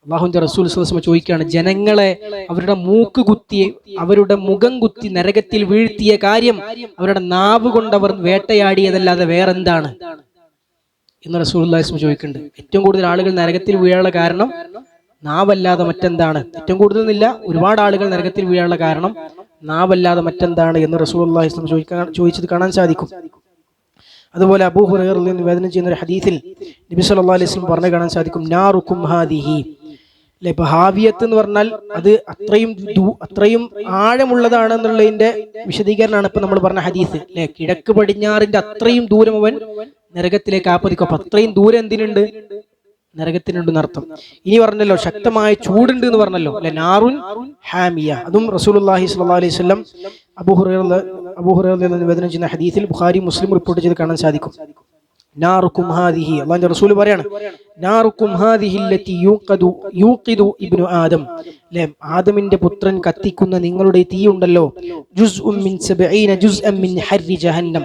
അല്ലാഹുവിന്റെ റസൂൽ സ്വല്ലല്ലാഹു അലൈഹി വസല്ലം ചോദിക്കുകയാണ്, ജനങ്ങളെ അവരുടെ മൂക്ക് കുത്തി, അവരുടെ മുഖം കുത്തി നരകത്തിൽ വീഴ്ത്തിയ കാര്യം അവരുടെ നാവ് കൊണ്ട് അവർ വേട്ടയാടിയതല്ലാതെ വേറെന്താണ് എന്ന് റസൂലുള്ളാഹി സ്വല്ലല്ലാഹു അലൈഹി വസല്ലം ചോദിക്കുന്നുണ്ട്. ഏറ്റവും കൂടുതൽ ആളുകൾ നരകത്തിൽ വീഴാനുള്ള കാരണം നാവല്ലാതെ മറ്റെന്താണ്? ഏറ്റവും കൂടുതൽ എന്നില്ല, ഒരുപാട് ആളുകൾ നരകത്തിൽ വീഴാനുള്ള കാരണം നാവല്ലാതെ മറ്റെന്താണ് എന്ന് റസൂലുള്ളാഹി സ്വല്ലല്ലാഹു അലൈഹി വസല്ലം ചോദിച്ചത് കാണാൻ സാധിക്കും. അതുപോലെ അബൂ ഹുറൈറ റളിയല്ലാഹു അൻഹു നിവേദനം ചെയ്യുന്ന ഒരു ഹദീസിൽ നബി സല്ലല്ലാഹു അലൈഹി വസല്ലം പറഞ്ഞു കാണാൻ സാധിക്കും, നാറുക്കും ഹാദിഹി. അല്ലെ, ഇപ്പൊ ഹാവിയത്ത് എന്ന് പറഞ്ഞാൽ അത് അത്രയും ആഴമുള്ളതാണെന്നുള്ളതിന്റെ വിശദീകരണമാണ് ഇപ്പൊ നമ്മൾ പറഞ്ഞ ഹദീസ്. അല്ലെ, കിഴക്ക് പടിഞ്ഞാറിന്റെ അത്രയും ദൂരം അവൻ നരകത്തിലേക്ക് ആപ്പതിക്കും. അപ്പൊ അത്രയും ദൂരം എന്തിനുണ്ട്? നരകത്തിനുണ്ടെന്ന് അർത്ഥം. ഇനി പറഞ്ഞല്ലോ ശക്തമായ ചൂടുണ്ട് എന്ന് പറഞ്ഞല്ലോ, അല്ലെ, നാറുൻ ഹാമിയ. അതും റസൂലുള്ളാഹി സ്വല്ലല്ലാഹു അലൈഹി വസല്ലം അബൂ ഹുറൈറ നിവേദനം ചെയ്യുന്ന ഹദീസിൽ ബുഖാരി മുസ്ലിം റിപ്പോർട്ട് ചെയ്ത് കാണാൻ സാധിക്കും. നാറുക്കും ഹാദിഹി, അല്ലാഹുവിന്റെ റസൂൽ പറയാണ്, നാറുക്കും ഹാദിഹി അല്ലതി യൂഖിദു ഇബ്നു ആദം, അല്ലേ, ആദമിന്റെ പുത്രൻ കത്തിക്കുന്ന നിങ്ങളുടെ തീ ഉണ്ടല്ലോ, ജുസ്ഉം മിൻ 70 ജുസ്അൻ മിൻ ഹർരി ജഹന്നം,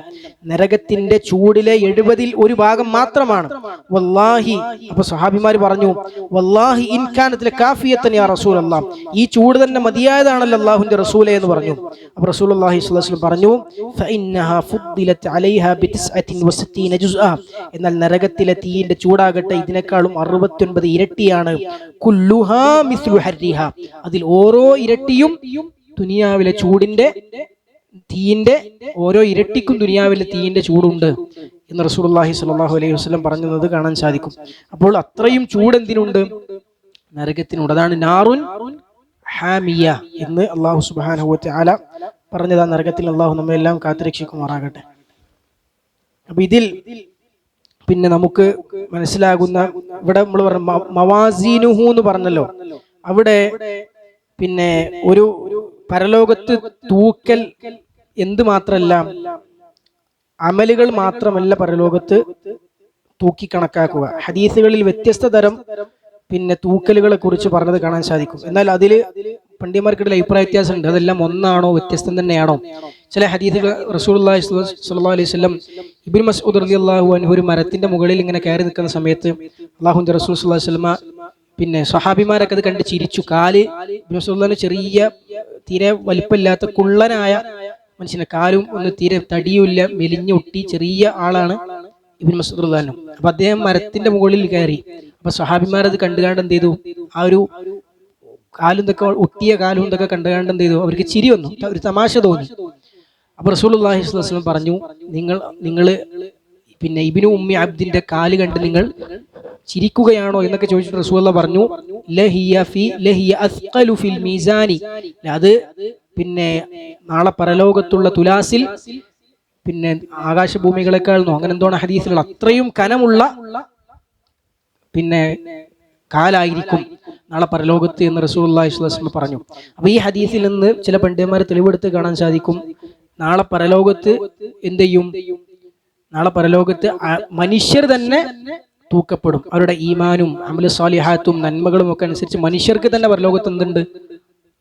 നരകത്തിന്റെ ചൂടിലെ 70-ൽ ഒരു ഭാഗം മാത്രമാണ്. വല്ലാഹി, അപ്പൊ സഹാബിമാർ പറഞ്ഞു, വല്ലാഹി ഇൻ കാനത് ലകാഫിയതൻ യാ റസൂലല്ലാഹ്, ഈ ചൂട് തന്നെ മതിയായതാണല്ലോ അല്ലാഹുവിന്റെ റസൂലേ എന്ന് പറഞ്ഞു. അപ്പൊ റസൂലുള്ളാഹി സ്വല്ലല്ലാഹു അലൈഹി വസല്ലം പറഞ്ഞു, ഫഇന്നഹാ ഫുദ്ദിലത് അലൈഹാ ബി 69 ജുസ്അ, എന്നാൽ നരകത്തിലെ തീയിന്റെ ചൂടാകട്ടെ ഇതിനേക്കാളും 69 ഇരട്ടിയാണ്. കുല്ലുഹാ മിസ്ലു ഹർരിഹാ, അതിൽ ഓരോ ഇരട്ടിയും ദുനിയാവിലെ ചൂടിന്റെ തീയിന്റെ ഓരോ ഇരട്ടിക്കും ദുനിയാവിലെ തീയിന്റെ ചൂടുണ്ട് എന്ന് റസൂലുള്ളാഹി സ്വല്ലല്ലാഹു അലൈഹി വസല്ലം പറഞ്ഞത് കാണാൻ സാധിക്കും. അപ്പോൾ അത്രയും ചൂട് എന്തിനുണ്ട്? നരകത്തിനുണ്ട്. അതാണ് നാറുൻ ഹാമിയ എന്ന് അല്ലാഹു സുബ്ഹാനഹു വ തആല പറഞ്ഞത്. ആ നരകത്തിൽ അല്ലാഹു നമ്മെല്ലാം കാത്തുരക്ഷിക്കുമാറാകട്ടെ. അപ്പൊ ഇതിൽ പിന്നെ നമുക്ക് മനസ്സിലാകുന്ന, ഇവിടെ നമ്മൾ പറഞ്ഞ മവാസീനുഹു എന്ന് പറഞ്ഞല്ലോ, അവിടെ പിന്നെ ഒരു പരലോകത്ത് തൂക്കൽ എന്ത് മാത്രമല്ല, അമലുകൾ മാത്രമല്ല പരലോകത്ത് തൂക്കി കണക്കാക്കുക. ഹദീസുകളിൽ വ്യത്യസ്ത തരം പിന്നെ തൂക്കലുകളെ കുറിച്ച് പറഞ്ഞത് കാണാൻ സാധിക്കും. എന്നാൽ അതില് പണ്ഡിതന്മാർക്കിടയിൽ അഭിപ്രായ വ്യത്യാസമുണ്ട്. അതെല്ലാം ഒന്നാണോ, വ്യത്യസ്തം തന്നെയാണോ? ചില ഹദീസുകൾ റസൂലുള്ളാഹി സ്വല്ലല്ലാഹു അലൈഹി വസല്ലം ഇബ്നു മസ്ഊദ് റളിയല്ലാഹു അൻഹു ഒരു മരത്തിന്റെ മുകളിൽ ഇങ്ങനെ കയറി നിൽക്കുന്ന സമയത്ത് അല്ലാഹുവിന്റെ റസൂൽ സ്വല്ലല്ലാഹു അലൈഹി വസല്ലം പിന്നെ സ്വഹാബിമാരൊക്കെ അത് കണ്ട് ചിരിച്ചു. കാല് ഇബ്നു മസ്ഊദിന് ചെറിയ തീരെ വലിപ്പമില്ലാത്ത കുള്ളനായ മനുഷ്യനെ, കാലും ഒന്ന് തീരെ തടിയുമില്ല, മെലിഞ്ഞൊട്ടി ചെറിയ ആളാണ് ഇബ്നു മസ്ഊദ് റളിയല്ലാഹു അൻഹു. അപ്പൊ അദ്ദേഹം മരത്തിന്റെ മുകളിൽ കയറി. അപ്പൊ സ്വഹാബിമാരത് കണ്ടുകാണ്ട് എന്ത് ചെയ്തു? ആ ഒരു കാലുന്തൊക്കെ ഒട്ടിയ കാലുന്തൊക്കെ കണ്ടുകാണ്ട് എന്ത് ചെയ്തു? അവർക്ക് ചിരി വന്നു, ഒരു തമാശ തോന്നി. അപ്പൊ റസൂലുള്ളാഹി സ്വല്ലല്ലാഹു അലൈഹി വസല്ലം പറഞ്ഞു, നിങ്ങൾ പിന്നെ ഇബ്നു ഉമ്മി അബ്ദിന്റെ കാല് കണ്ട് നിങ്ങൾ ചിരിക്കുകയാണോ എന്നൊക്കെ ചോദിച്ചിട്ട് റസൂലുള്ളാഹി പറഞ്ഞു, ലഹിയ അസ്ഖലു ഫിൽ മീസാനി, അത് പിന്നെ നാളെ പരലോകത്തുള്ള തുലാസിൽ പിന്നെ ആകാശഭൂമികളെക്കാൾ അങ്ങനെ എന്തോണ് ഹദീസിലുള്ള അത്രയും കനമുള്ള പിന്നെ കാലായിരിക്കും. നാളെ പരലോകത്ത് എന്ന് റസൂലുള്ളാഹി സ്വല്ലല്ലാഹു അലൈഹി വസല്ലം പറഞ്ഞു. അപ്പോൾ ഈ ഹദീസിൽ നിന്ന് ചില പണ്ഡിതന്മാർ തെളിവെടുത്ത് കാണാൻ സാധിക്കും, നാളെ പരലോകത്ത് എന്ത് ചെയ്യും? നാളെ പരലോകത്ത് മനുഷ്യർ തന്നെ തൂക്കപ്പെടും. അവരുടെ ഈമാനും അമലു സ്വാലിഹാത്തും നന്മകളും ഒക്കെ അനുസരിച്ച് മനുഷ്യർക്ക് തന്നെ പരലോകത്ത് എന്തുണ്ട്?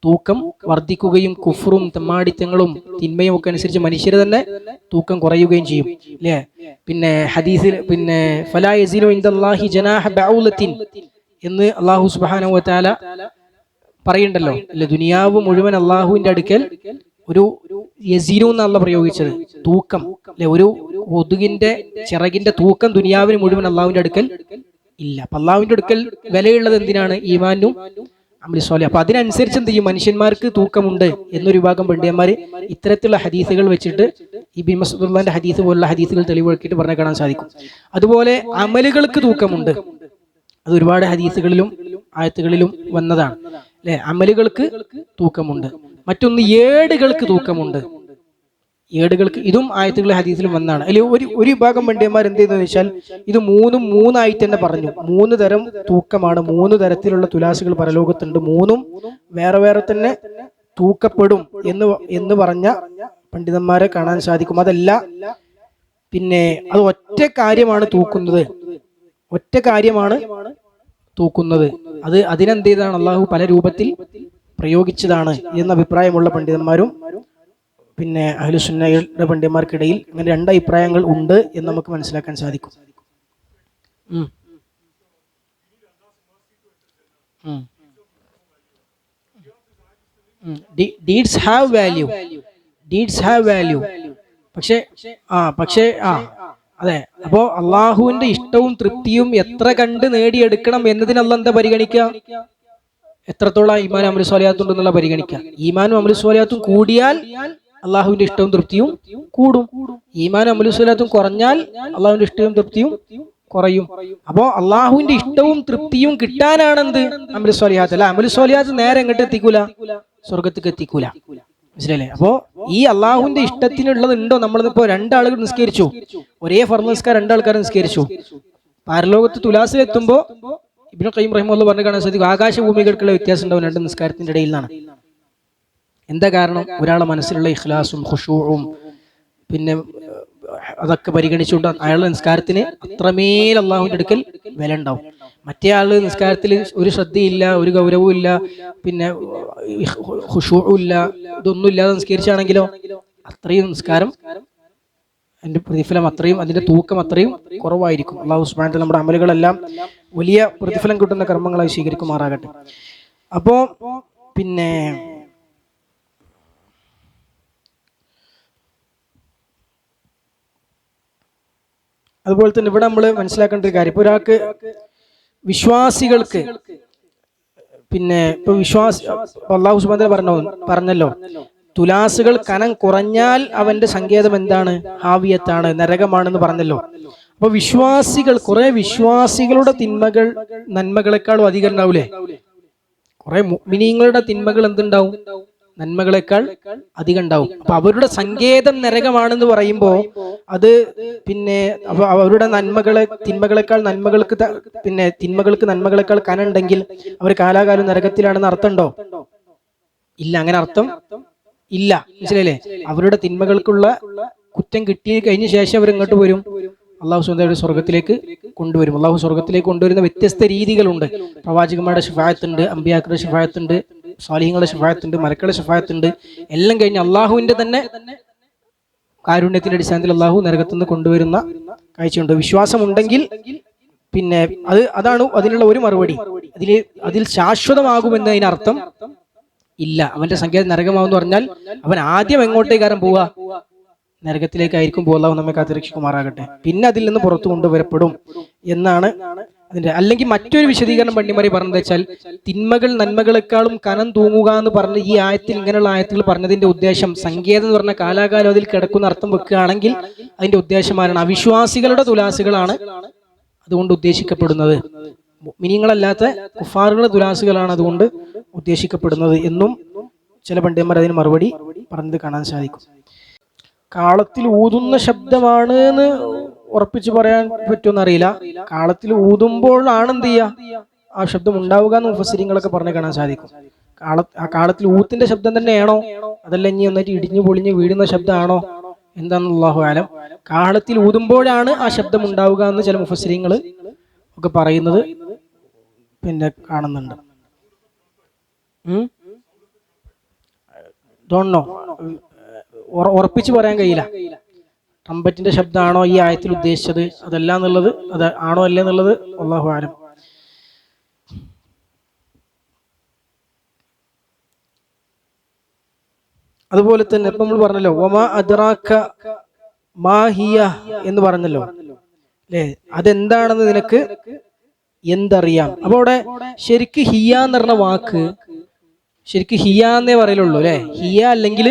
തൂക്കം വർദ്ധിക്കുകയും കുഫ്റും തെമ്മാടിത്തങ്ങളും തിന്മയും ഒക്കെ അനുസരിച്ച് മനുഷ്യർ തന്നെ തൂക്കം കുറയുകയും ചെയ്യും, അല്ലേ? പിന്നെ ഹദീസിൽ പിന്നെ ഫലാ യസിലു ഇൻദല്ലാഹി ജനാഹ ബഅൂലത്തിൻ എന്ന് അല്ലാഹു സുബ്ഹാനഹു വ തആല പറയുന്നുണ്ടല്ലോ, അല്ലെ? ദുനിയാവ് മുഴുവൻ അള്ളാഹുവിന്റെ അടുക്കൽ ഒരു യസീനു എന്നല്ല പ്രയോഗിച്ചത്, തൂക്കം, അല്ലെ? ഒരു കൊതുകിന്റെ ചിറകിന്റെ തൂക്കം ദുനിയാവിന് മുഴുവൻ അള്ളാഹുവിന്റെ അടുക്കൽ ഇല്ല. അപ്പൊ അള്ളാഹുവിന്റെ അടുക്കൽ വിലയുള്ളത് എന്തിനാണ്? ഈമാനും അമലു സ്വാലിഹ്. അപ്പൊ അതിനനുസരിച്ച് എന്ത് ചെയ്യും? മനുഷ്യന്മാർക്ക് തൂക്കമുണ്ട് എന്നൊരു വിഭാഗം പണ്ഡിതന്മാർ ഇത്തരത്തിലുള്ള ഹദീസുകൾ വെച്ചിട്ട് ഇബ്നു മസ്ഊദിന്റെ ഹദീസ് പോലുള്ള ഹദീസുകൾ തെളിവാക്കിയിട്ട് പറഞ്ഞു കാണാൻ സാധിക്കും. അതുപോലെ അമലുകൾക്ക് തൂക്കമുണ്ട്. അത് ഒരുപാട് ഹദീസുകളിലും ആയത്തുകളിലും വന്നതാണ്, അല്ലെ? അമലുകൾക്ക് തൂക്കമുണ്ട്. മറ്റൊന്ന് ഏടുകൾക്ക് തൂക്കമുണ്ട്. ഏടുകൾക്ക്, ഇതും ആയത്തുകളിലും ഹദീസിലും വന്നതാണ്. അല്ലെങ്കിൽ ഒരു വിഭാഗം പണ്ഡിതന്മാർ എന്ത് ചെയ്തെന്ന് വെച്ചാൽ ഇത് മൂന്നായിട്ട് തന്നെ പറഞ്ഞു. 3 തരം തൂക്കമാണ്, 3 തരത്തിലുള്ള തുലാസുകൾ പരലോകത്തുണ്ട്, 3ഉം വേറെ വേറെ തന്നെ തൂക്കപ്പെടും എന്ന് പറഞ്ഞ പണ്ഡിതന്മാരെ കാണാൻ സാധിക്കും. അതല്ല, പിന്നെ അത് ഒറ്റ കാര്യമാണ് തൂക്കുന്നത്. അത് അതിനെന്ത് ചെയ്താണ്? അള്ളാഹു പല രൂപത്തിൽ പ്രയോഗിച്ചതാണ് എന്ന അഭിപ്രായമുള്ള പണ്ഡിതന്മാരും പിന്നെ അഹ്ലുസുന്നയുടെ പണ്ഡിതന്മാർക്കിടയിൽ അങ്ങനെ 2 അഭിപ്രായങ്ങൾ ഉണ്ട് എന്ന് നമുക്ക് മനസ്സിലാക്കാൻ സാധിക്കും. Deeds have value. പക്ഷേ അതെ. അപ്പോ അള്ളാഹുവിന്റെ ഇഷ്ടവും തൃപ്തിയും എത്ര കണ്ട് നേടിയെടുക്കണം എന്നതിനല്ല എന്താ പരിഗണിക്കുക? എത്രത്തോളം ഈമാനും അമലു സ്വാലിഹാത്തും ഉണ്ടെന്നുള്ള പരിഗണിക്കുക. ഈമാനും അമലു സ്വാലിഹാത്തും കൂടിയാൽ അള്ളാഹുവിന്റെ ഇഷ്ടവും തൃപ്തിയും കൂടും. ഈമാനും അമലു സ്വാലിഹാത്തും കുറഞ്ഞാൽ അള്ളാഹുവിന്റെ ഇഷ്ടവും തൃപ്തിയും കുറയും. അപ്പോ അള്ളാഹുവിന്റെ ഇഷ്ടവും തൃപ്തിയും കിട്ടാനാണെന്ത്? അമലു സ്വാലിഹാത്ത്. അല്ല, അമലു സ്വാലിഹാത്ത് നേരെ എങ്ങോട്ട് എത്തിക്കൂല? സ്വർഗത്തേക്ക് എത്തിക്കൂല. മനസ്സിലല്ലേ? അപ്പോ ഈ അള്ളാഹുവിന്റെ ഇഷ്ടത്തിനുള്ളത് ഉണ്ടോ? നമ്മളിപ്പോ 2 ആളുകൾ നിസ്കരിച്ചു, ഒരേ ഫർള് നിസ്കാരം 2 ആൾക്കാർ നിസ്കരിച്ചു. പരലോകത്ത് തുലാസിൽ എത്തുമ്പോ ഇബ്നു ഖയ്യിം റഹിമഹുല്ലാഹ് പറഞ്ഞു കാണാൻ സാധിക്കും, ആകാശഭൂമികൾക്കുള്ള വ്യത്യാസം ഉണ്ടാവും 2 നിസ്കാരത്തിന്റെ ഇടയിൽ നിന്നാണ്. എന്താ കാരണം? ഒരാളെ മനസ്സിലുള്ള ഇഖ്ലാസും ഖുശൂഉം പിന്നെ അതൊക്കെ പരിഗണിച്ചുകൊണ്ട് അയാളുടെ നിസ്കാരത്തിന് അത്രമേൽ അള്ളാഹുവിന്റെ അടുക്കൽ വില ഉണ്ടാവും. മറ്റേ ആള് നിസ്കാരത്തിൽ ഒരു ശ്രദ്ധയില്ല, ഒരു ഗൗരവവും ഇല്ല, പിന്നെ ഖുശൂഉം ഇല്ല, ഇതൊന്നും ഇല്ലാതെ നിസ്കരിച്ചാണെങ്കിലോ അത്രയും നിസ്കാരം അതിന്റെ പ്രതിഫലം അത്രയും, അതിന്റെ തൂക്കം അത്രയും കുറവായിരിക്കും. അള്ളാഹു സുബ്ഹാനഹു വ തആല നമ്മുടെ അമലുകളെല്ലാം വലിയ പ്രതിഫലം കിട്ടുന്ന കർമ്മങ്ങളായി സ്വീകരിക്കുമാറാകട്ടെ. അപ്പോ പിന്നെ അതുപോലെ തന്നെ ഇവിടെ നമ്മൾ മനസ്സിലാക്കേണ്ട ഒരു കാര്യം, ഇപ്പൊ ഒരാൾക്ക് വിശ്വാസികൾക്ക് പിന്നെ ഇപ്പൊ അല്ലാഹു സുബ്ഹാനഹു വ തആല പറഞ്ഞല്ലോ, തുലാസുകൾ കനം കുറഞ്ഞാൽ അവന്റെ സങ്കേതം എന്താണ്? ഹാവിയത്താണ്, നരകമാണെന്ന് പറഞ്ഞല്ലോ. അപ്പൊ കുറെ വിശ്വാസികളുടെ തിന്മകൾ നന്മകളെക്കാളും അധികം ഉണ്ടാവൂലേ? കുറെ മുഅ്മിനീങ്ങളുടെ തിന്മകൾ എന്തുണ്ടാവും? നന്മകളെക്കാൾ അധികം ഉണ്ടാവും. അപ്പൊ അവരുടെ സങ്കേതം നരകമാണെന്ന് പറയുമ്പോ അത് പിന്നെ അവരുടെ തിന്മകളെക്കാൾ തിന്മകൾക്ക് നന്മകളെക്കാൾ കനുണ്ടെങ്കിൽ അവർ കാലാകാലം നരകത്തിലാണെന്ന് അർത്ഥമുണ്ടോ? ഇല്ല, അങ്ങനെ അർത്ഥം ഇല്ല. മനസ്സിലായില്ലേ? അവരുടെ തിന്മകൾക്കുള്ള കുറ്റം കിട്ടി കഴിഞ്ഞ ശേഷം അവർ ഇങ്ങോട്ട് വരും, അള്ളാഹു സുബ്ഹാനഹു വ തആല സ്വർഗത്തിലേക്ക് കൊണ്ടുവരും. അള്ളാഹു സ്വർഗത്തിലേക്ക് കൊണ്ടുവരുന്ന വ്യത്യസ്ത രീതികളുണ്ട്. പ്രവാചകന്മാരുടെ ശഫാഅത്ത് ഉണ്ട്, അമ്പിയാക്കളുടെ ശഫാഅത്ത് ഉണ്ട്, സ്വാലിഹീങ്ങളുടെ ശഫാഅത്ത് ഉണ്ട്, മലക്കുകളുടെ ശഫാഅത്ത് ഉണ്ട്. എല്ലാം കഴിഞ്ഞ് അള്ളാഹുവിന്റെ തന്നെ കാരുണ്യത്തിന്റെ അടിസ്ഥാനത്തിൽ അള്ളാഹു നരകത്തുനിന്ന് കൊണ്ടുവരുന്ന കാഴ്ചയുണ്ട്. വിശ്വാസമുണ്ടെങ്കിൽ പിന്നെ അതാണ് അതിനുള്ള ഒരു മറുപടി. അതിൽ ശാശ്വതമാകുമെന്ന് അതിനർത്ഥം ഇല്ല. അവന്റെ സങ്കേതം നരകമാവെന്ന് പറഞ്ഞാൽ അവൻ ആദ്യം എങ്ങോട്ടേക്കാരം പോവുക? നരകത്തിലേക്കായിരിക്കും പോവുക. അല്ലാഹു നമ്മെ കാത്തുരക്ഷിക്കുമാറാകട്ടെ. പിന്നെ അതിൽ നിന്ന് പുറത്തു കൊണ്ടുവരപ്പെടും എന്നാണ് അതിന്റെ. അല്ലെങ്കിൽ മറ്റൊരു വിശദീകരണം പണ്ഡിതന്മാർ പറഞ്ഞത് വെച്ചാൽ, തിന്മകൾ നന്മകളെക്കാളും കനം തൂങ്ങുക എന്ന് പറഞ്ഞ ഈ ആയത്തിൽ, ഇങ്ങനെയുള്ള ആയത്തുകൾ പറഞ്ഞതിന്റെ ഉദ്ദേശം, സങ്കേതം എന്ന് പറഞ്ഞ കാലാകാലം അതിൽ കിടക്കുന്ന അർത്ഥം വെക്കുകയാണെങ്കിൽ അതിന്റെ ഉദ്ദേശമാണ് അവിശ്വാസികളുടെ തുലാസുകളാണ് അതുകൊണ്ട് ഉദ്ദേശിക്കപ്പെടുന്നത്. മുഅ്മിനീങ്ങളല്ലാത്ത കുഫാറുകളുടെ തുലാസുകളാണ് അതുകൊണ്ട് ഉദ്ദേശിക്കപ്പെടുന്നത് എന്നും ചില പണ്ഡിതന്മാർ അതിന് മറുപടി പറഞ്ഞത് കാണാൻ സാധിക്കും. കാളത്തിൽ ഊതുന്ന ശബ്ദമാണ് എന്ന് ഉറപ്പിച്ച് പറയാൻ പറ്റുമെന്ന് അറിയില്ല. കാളത്തിൽ ഊതുമ്പോഴാണ് എന്ത് ചെയ്യുക? ആ ശബ്ദം ഉണ്ടാവുക എന്ന് മുഫസ്സിരിങ്ങളൊക്കെ പറഞ്ഞ് കാണാൻ സാധിക്കും. ആ കാളത്തിൽ ഊത്തിന്റെ ശബ്ദം തന്നെയാണോ, അതല്ല ഇനി ഒന്നിട്ട് ഇടിഞ്ഞു പൊളിഞ്ഞ് വീഴുന്ന ശബ്ദമാണോ എന്താന്ന് അല്ലാഹു ആലം. കാളത്തിൽ ഊതുമ്പോഴാണ് ആ ശബ്ദം ഉണ്ടാവുക എന്ന് ചില മുഫസ്സിരിങ്ങൾ ഒക്കെ പറയുന്നത് പിന്നെ കാണുന്നുണ്ട്. ഡോണ്ട് നോ, ഉറപ്പിച്ച് പറയാൻ കഴിയില്ല ട്രംപറ്റിന്റെ ശബ്ദമാണോ ഈ ആയത്തിൽ ഉദ്ദേശിച്ചത് അതല്ല എന്നുള്ളത്, അത് ആണോ അല്ലേ എന്നുള്ളത് അല്ലാഹു ആലം. അതുപോലെ തന്നെ ഇപ്പൊ നമ്മൾ പറഞ്ഞല്ലോ വമാ അദ്റാക മാ ഹിയ എന്ന് പറഞ്ഞല്ലോ അല്ലേ, അതെന്താണെന്ന് നിനക്ക് എന്തറിയാം. അപ്പൊ അവിടെ ശരിക്ക് ഹിയ എന്ന് പറഞ്ഞ വാക്ക് ശരിക്ക് ഹിയ എന്നേ പറയലുള്ളൂ അല്ലെ, ഹിയ അല്ലെങ്കിൽ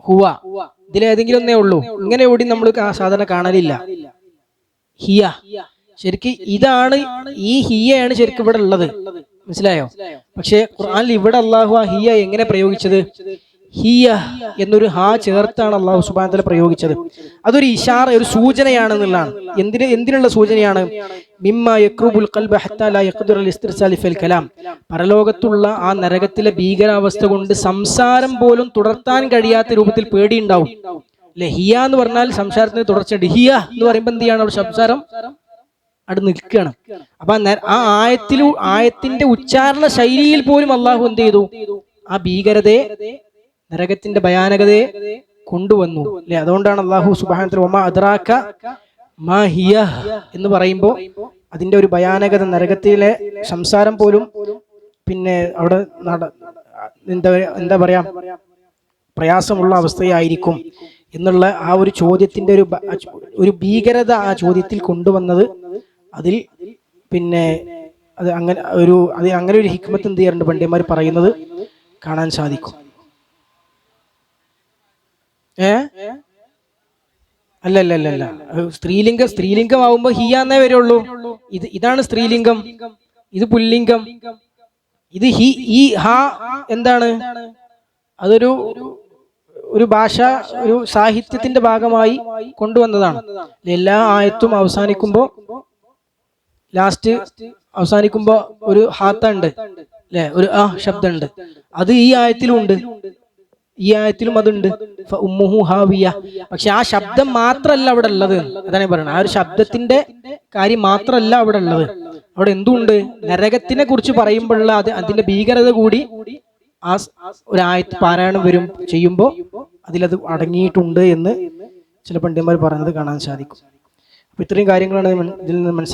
ഹുവ, ഇതിലേതെങ്കിലും ഒന്നേ ഉള്ളൂ. ഇങ്ങനെ കൂടി നമ്മൾ സാധാരണ കാണലില്ല. ഹിയ ശരിക്ക് ഇതാണ്, ഈ ഹിയയാണ് ശരിക്കും ഇവിടെ ഉള്ളത്, മനസ്സിലായോ? പക്ഷെ ഖുർആനിൽ ഇവിടെ അള്ളാഹു ആ ഹിയ എങ്ങനെ പ്രയോഗിച്ചത്? ഹിയ എന്നൊരു ഹാ ചേർത്താണ് അള്ളാഹു സുബ്ഹാനഹു വ തആല പ്രയോഗിച്ചത്. അതൊരു ഇഷാറ, ഒരു സൂചനയാണെന്നുള്ളതാണ്. എന്തിനുള്ള സൂചനയാണ്? മിമ്മ യഖ്റുബുൽ ഖൽബ ഹത്താ ലാ യഖ്ദിറു അൽ ഇസ്തിർസാലി ഫിൽ കലാം. പരലോകത്തുള്ള ആ നരകത്തിലെ ഭീകരാവസ്ഥ കൊണ്ട് സംസാരം പോലും തുടർത്താൻ കഴിയാത്ത രൂപത്തിൽ പേടിയുണ്ടാവും അല്ലെ. ഹിയ എന്ന് പറഞ്ഞാൽ സംസാരത്തിന് തുടർച്ചയുണ്ട്. ഹിയ എന്ന് പറയുമ്പോൾ എന്ത് ചെയ്യാണ്? അവിടെ സംസാരം അവിടെ നിൽക്കുകയാണ്. അപ്പൊ ആ ആയത്തിന്റെ ഉച്ചാരണ ശൈലിയിൽ പോലും അള്ളാഹു എന്ത് ചെയ്തു? ആ ഭീകരതയെ, നരകത്തിന്റെ ഭയാനകതയെ കൊണ്ടുവന്നു അല്ലെ. അതുകൊണ്ടാണ് അള്ളാഹു സുബ്ഹാനഹു വ തആല വമാ അദ്റാക മാ ഹിയ എന്ന് പറയുമ്പോൾ അതിന്റെ ഒരു ഭയാനകത, നരകത്തിലെ സംസാരം പോലും പിന്നെ അവിടെ എന്താ പറയാ പ്രയാസമുള്ള അവസ്ഥയായിരിക്കും എന്നുള്ള ആ ഒരു ചോദ്യത്തിന്റെ ഒരു ഭീകരത ആ ചോദ്യത്തിൽ കൊണ്ടുവന്നത്, അതിൽ പിന്നെ അങ്ങനെ ഒരു ഹിക്മത്ത് എന്ത് ചെയ്യാറുണ്ട് പണ്ഡിതന്മാർ പറയുന്നത് കാണാൻ സാധിക്കും. അല്ല സ്ത്രീലിംഗമാവുമ്പോ ഹിയ എന്നേ വരുള്ളൂ. ഇതാണ് സ്ത്രീലിംഗം, ഇത് പുല്ലിംഗം. ഇത് ഈ ഹാ എന്താണ്? അതൊരു ഭാഷ, ഒരു സാഹിത്യത്തിന്റെ ഭാഗമായി കൊണ്ടുവന്നതാണ്. എല്ലാ ആയത്തും അവസാനിക്കുമ്പോ ഒരു ഹാത്ത ഉണ്ട് അല്ലെ, ഒരു ശബ്ദമുണ്ട്. അത് ഈ ആയത്തിലും ഉണ്ട്, ഈ ആയത്തിലും അതുണ്ട്. ഉമ്മുഹു ഹാവിയ. പക്ഷെ ആ ശബ്ദം മാത്രല്ല അവിടെ ഉള്ളത്, അതാണ് പറയുന്നത്. ആ ഒരു ശബ്ദത്തിന്റെ കാര്യം മാത്രല്ല അവിടെ ഉള്ളത്. അവിടെ എന്തുണ്ട്? നരകത്തിനെ കുറിച്ച് പറയുമ്പോഴുള്ള അതിന്റെ ഭീകരത കൂടി ആ ഒരു ആയത്ത് പാരായണം ചെയ്യുമ്പോൾ അതിലത് അടങ്ങിയിട്ടുണ്ട് എന്ന് ചില പണ്ഡിതന്മാർ പറഞ്ഞത് കാണാൻ സാധിക്കും. അപ്പൊ ഇത്രയും കാര്യങ്ങളാണ് ഇതിൽ നിന്ന്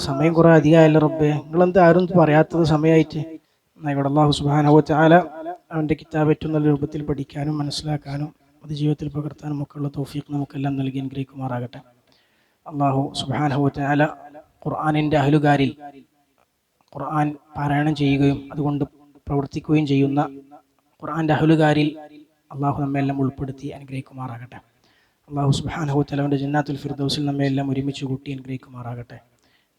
സമയം കുറെ അധികമായല്ലോ റബ്ബേ, നിങ്ങളെന്താ ആരും പറയാത്തത് സമയമായിട്ട്. അല്ലാഹു സുബ്ഹാനഹു വ തആല അവന്റെ കിതാബ് ഏറ്റവും നല്ല രൂപത്തിൽ പഠിക്കാനും മനസ്സിലാക്കാനും അത് ജീവിതത്തിൽ പകർത്താനും ഒക്കെ ഉള്ള തൗഫീഖ് നമുക്കെല്ലാം നൽകി അനുഗ്രഹിക്കുമാറാകട്ടെ. അല്ലാഹു സുബ്ഹാനഹു വ തആല ഖുർആനിന്റെ അഹ്ലുകാരിൽ, ഖുർആൻ പാരായണം ചെയ്യുകയും അതുകൊണ്ട് പ്രവർത്തിക്കുകയും ചെയ്യുന്ന ഖുർആന്റെ അഹ്ലുകാരിൽ അള്ളാഹു നമ്മെല്ലാം ഉൾപ്പെടുത്തി അനുഗ്രഹിക്കുമാറാകട്ടെ. അള്ളാഹു സുബ്ഹാനഹു വ തആല അവന്റെ ജന്നാത്തുൽ ഫിർദൗസിൽ നമ്മെല്ലാം ഒരുമിച്ച് കൂട്ടി അനുഗ്രഹിക്കുമാറാകട്ടെ.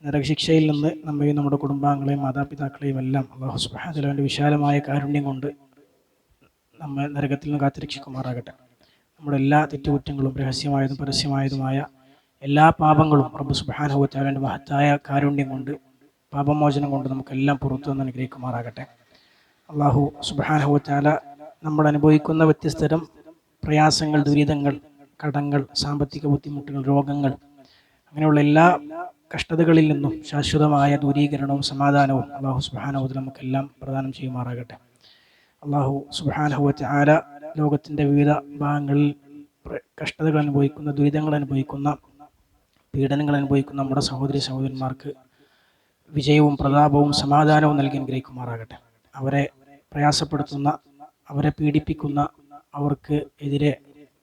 നരകശിക്ഷയിൽ നിന്ന് നമ്മയും നമ്മുടെ കുടുംബാംഗങ്ങളെയും മാതാപിതാക്കളെയും എല്ലാം അള്ളാഹു സുബ്ഹാനഹു വ തആല അവന്റെ വിശാലമായ കാരുണ്യം കൊണ്ട് നമ്മെ നരകത്തിൽ നിന്ന് കാത്തുരക്ഷിക്കുമാറാകട്ടെ. നമ്മുടെ എല്ലാ തെറ്റുകുറ്റങ്ങളും, രഹസ്യമായതും പരസ്യമായതുമായ എല്ലാ പാപങ്ങളും റബ്ബ് സുബ്ഹാനഹു വ തആലയുടെ മഹത്തായ കാരുണ്യം കൊണ്ട്, പാപമോചനം കൊണ്ട് നമുക്കെല്ലാം പുറത്തു നിന്ന് അനുഗ്രഹിക്കുമാറാകട്ടെ. അള്ളാഹു സുബ്ഹാനഹു വ തആല നമ്മൾ അനുഭവിക്കുന്ന വ്യത്യസ്തരം പ്രയാസങ്ങൾ, ദുരിതങ്ങൾ, കടങ്ങൾ, സാമ്പത്തിക ബുദ്ധിമുട്ടുകൾ, രോഗങ്ങൾ, അങ്ങനെയുള്ള എല്ലാ കഷ്ടതകളിൽ നിന്നും ശാശ്വതമായ ദൂരീകരണവും സമാധാനവും അള്ളാഹു സുബ്ഹാനഹു വ തആല നമുക്കെല്ലാം പ്രദാനം ചെയ്യുമാറാകട്ടെ. അള്ളാഹു സുബ്ഹാനഹു വ തആല ലോകത്തിൻ്റെ വിവിധ ഭാഗങ്ങളിൽ കഷ്ടതകൾ അനുഭവിക്കുന്ന, ദുരിതങ്ങൾ അനുഭവിക്കുന്ന, പീഡനങ്ങൾ അനുഭവിക്കുന്ന നമ്മുടെ സഹോദരന്മാർക്ക് വിജയവും പ്രതാപവും സമാധാനവും നൽകി അനുഗ്രഹിക്കുമാറാകട്ടെ. അവരെ പ്രയാസപ്പെടുത്തുന്ന, അവരെ പീഡിപ്പിക്കുന്ന, അവർക്ക് എതിരെ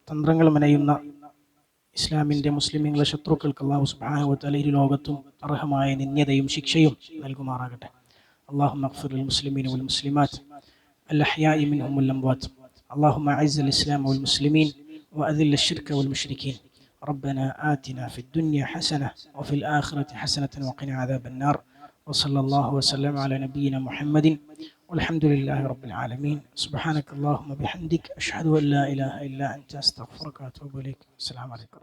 തന്ത്രങ്ങൾ മെനയുന്ന ഇസ്ലാമിൻ്റെ, മുസ്ലിമീങ്ങളുടെ ശത്രുക്കൾക്ക് അല്ലാഹു സുബ്ഹാനഹു വ തആല ഇരു ലോകത്തും അർഹമായ നിന്ദ്യതയും ശിക്ഷയും നൽകുമാറാകട്ടെ. അല്ലാഹുമ്മ ഗ്ഫിർ ലിൽ മുസ്ലിമീന വൽ മുസ്ലിമാത്ത് الأحياء منهم والأموات. اللهم أعز الإسلام والمسلمين وأذل الشرك والمشركين. ربنا آتنا في الدنيا حسنة وفي الآخرة حسنة وقنا عذاب النار. وصلى الله وسلم على نبينا محمد والحمد لله رب العالمين. سبحانك اللهم بحمدك أشهد أن لا إله إلا أنت أستغفرك وأتوب إليك. السلام عليكم.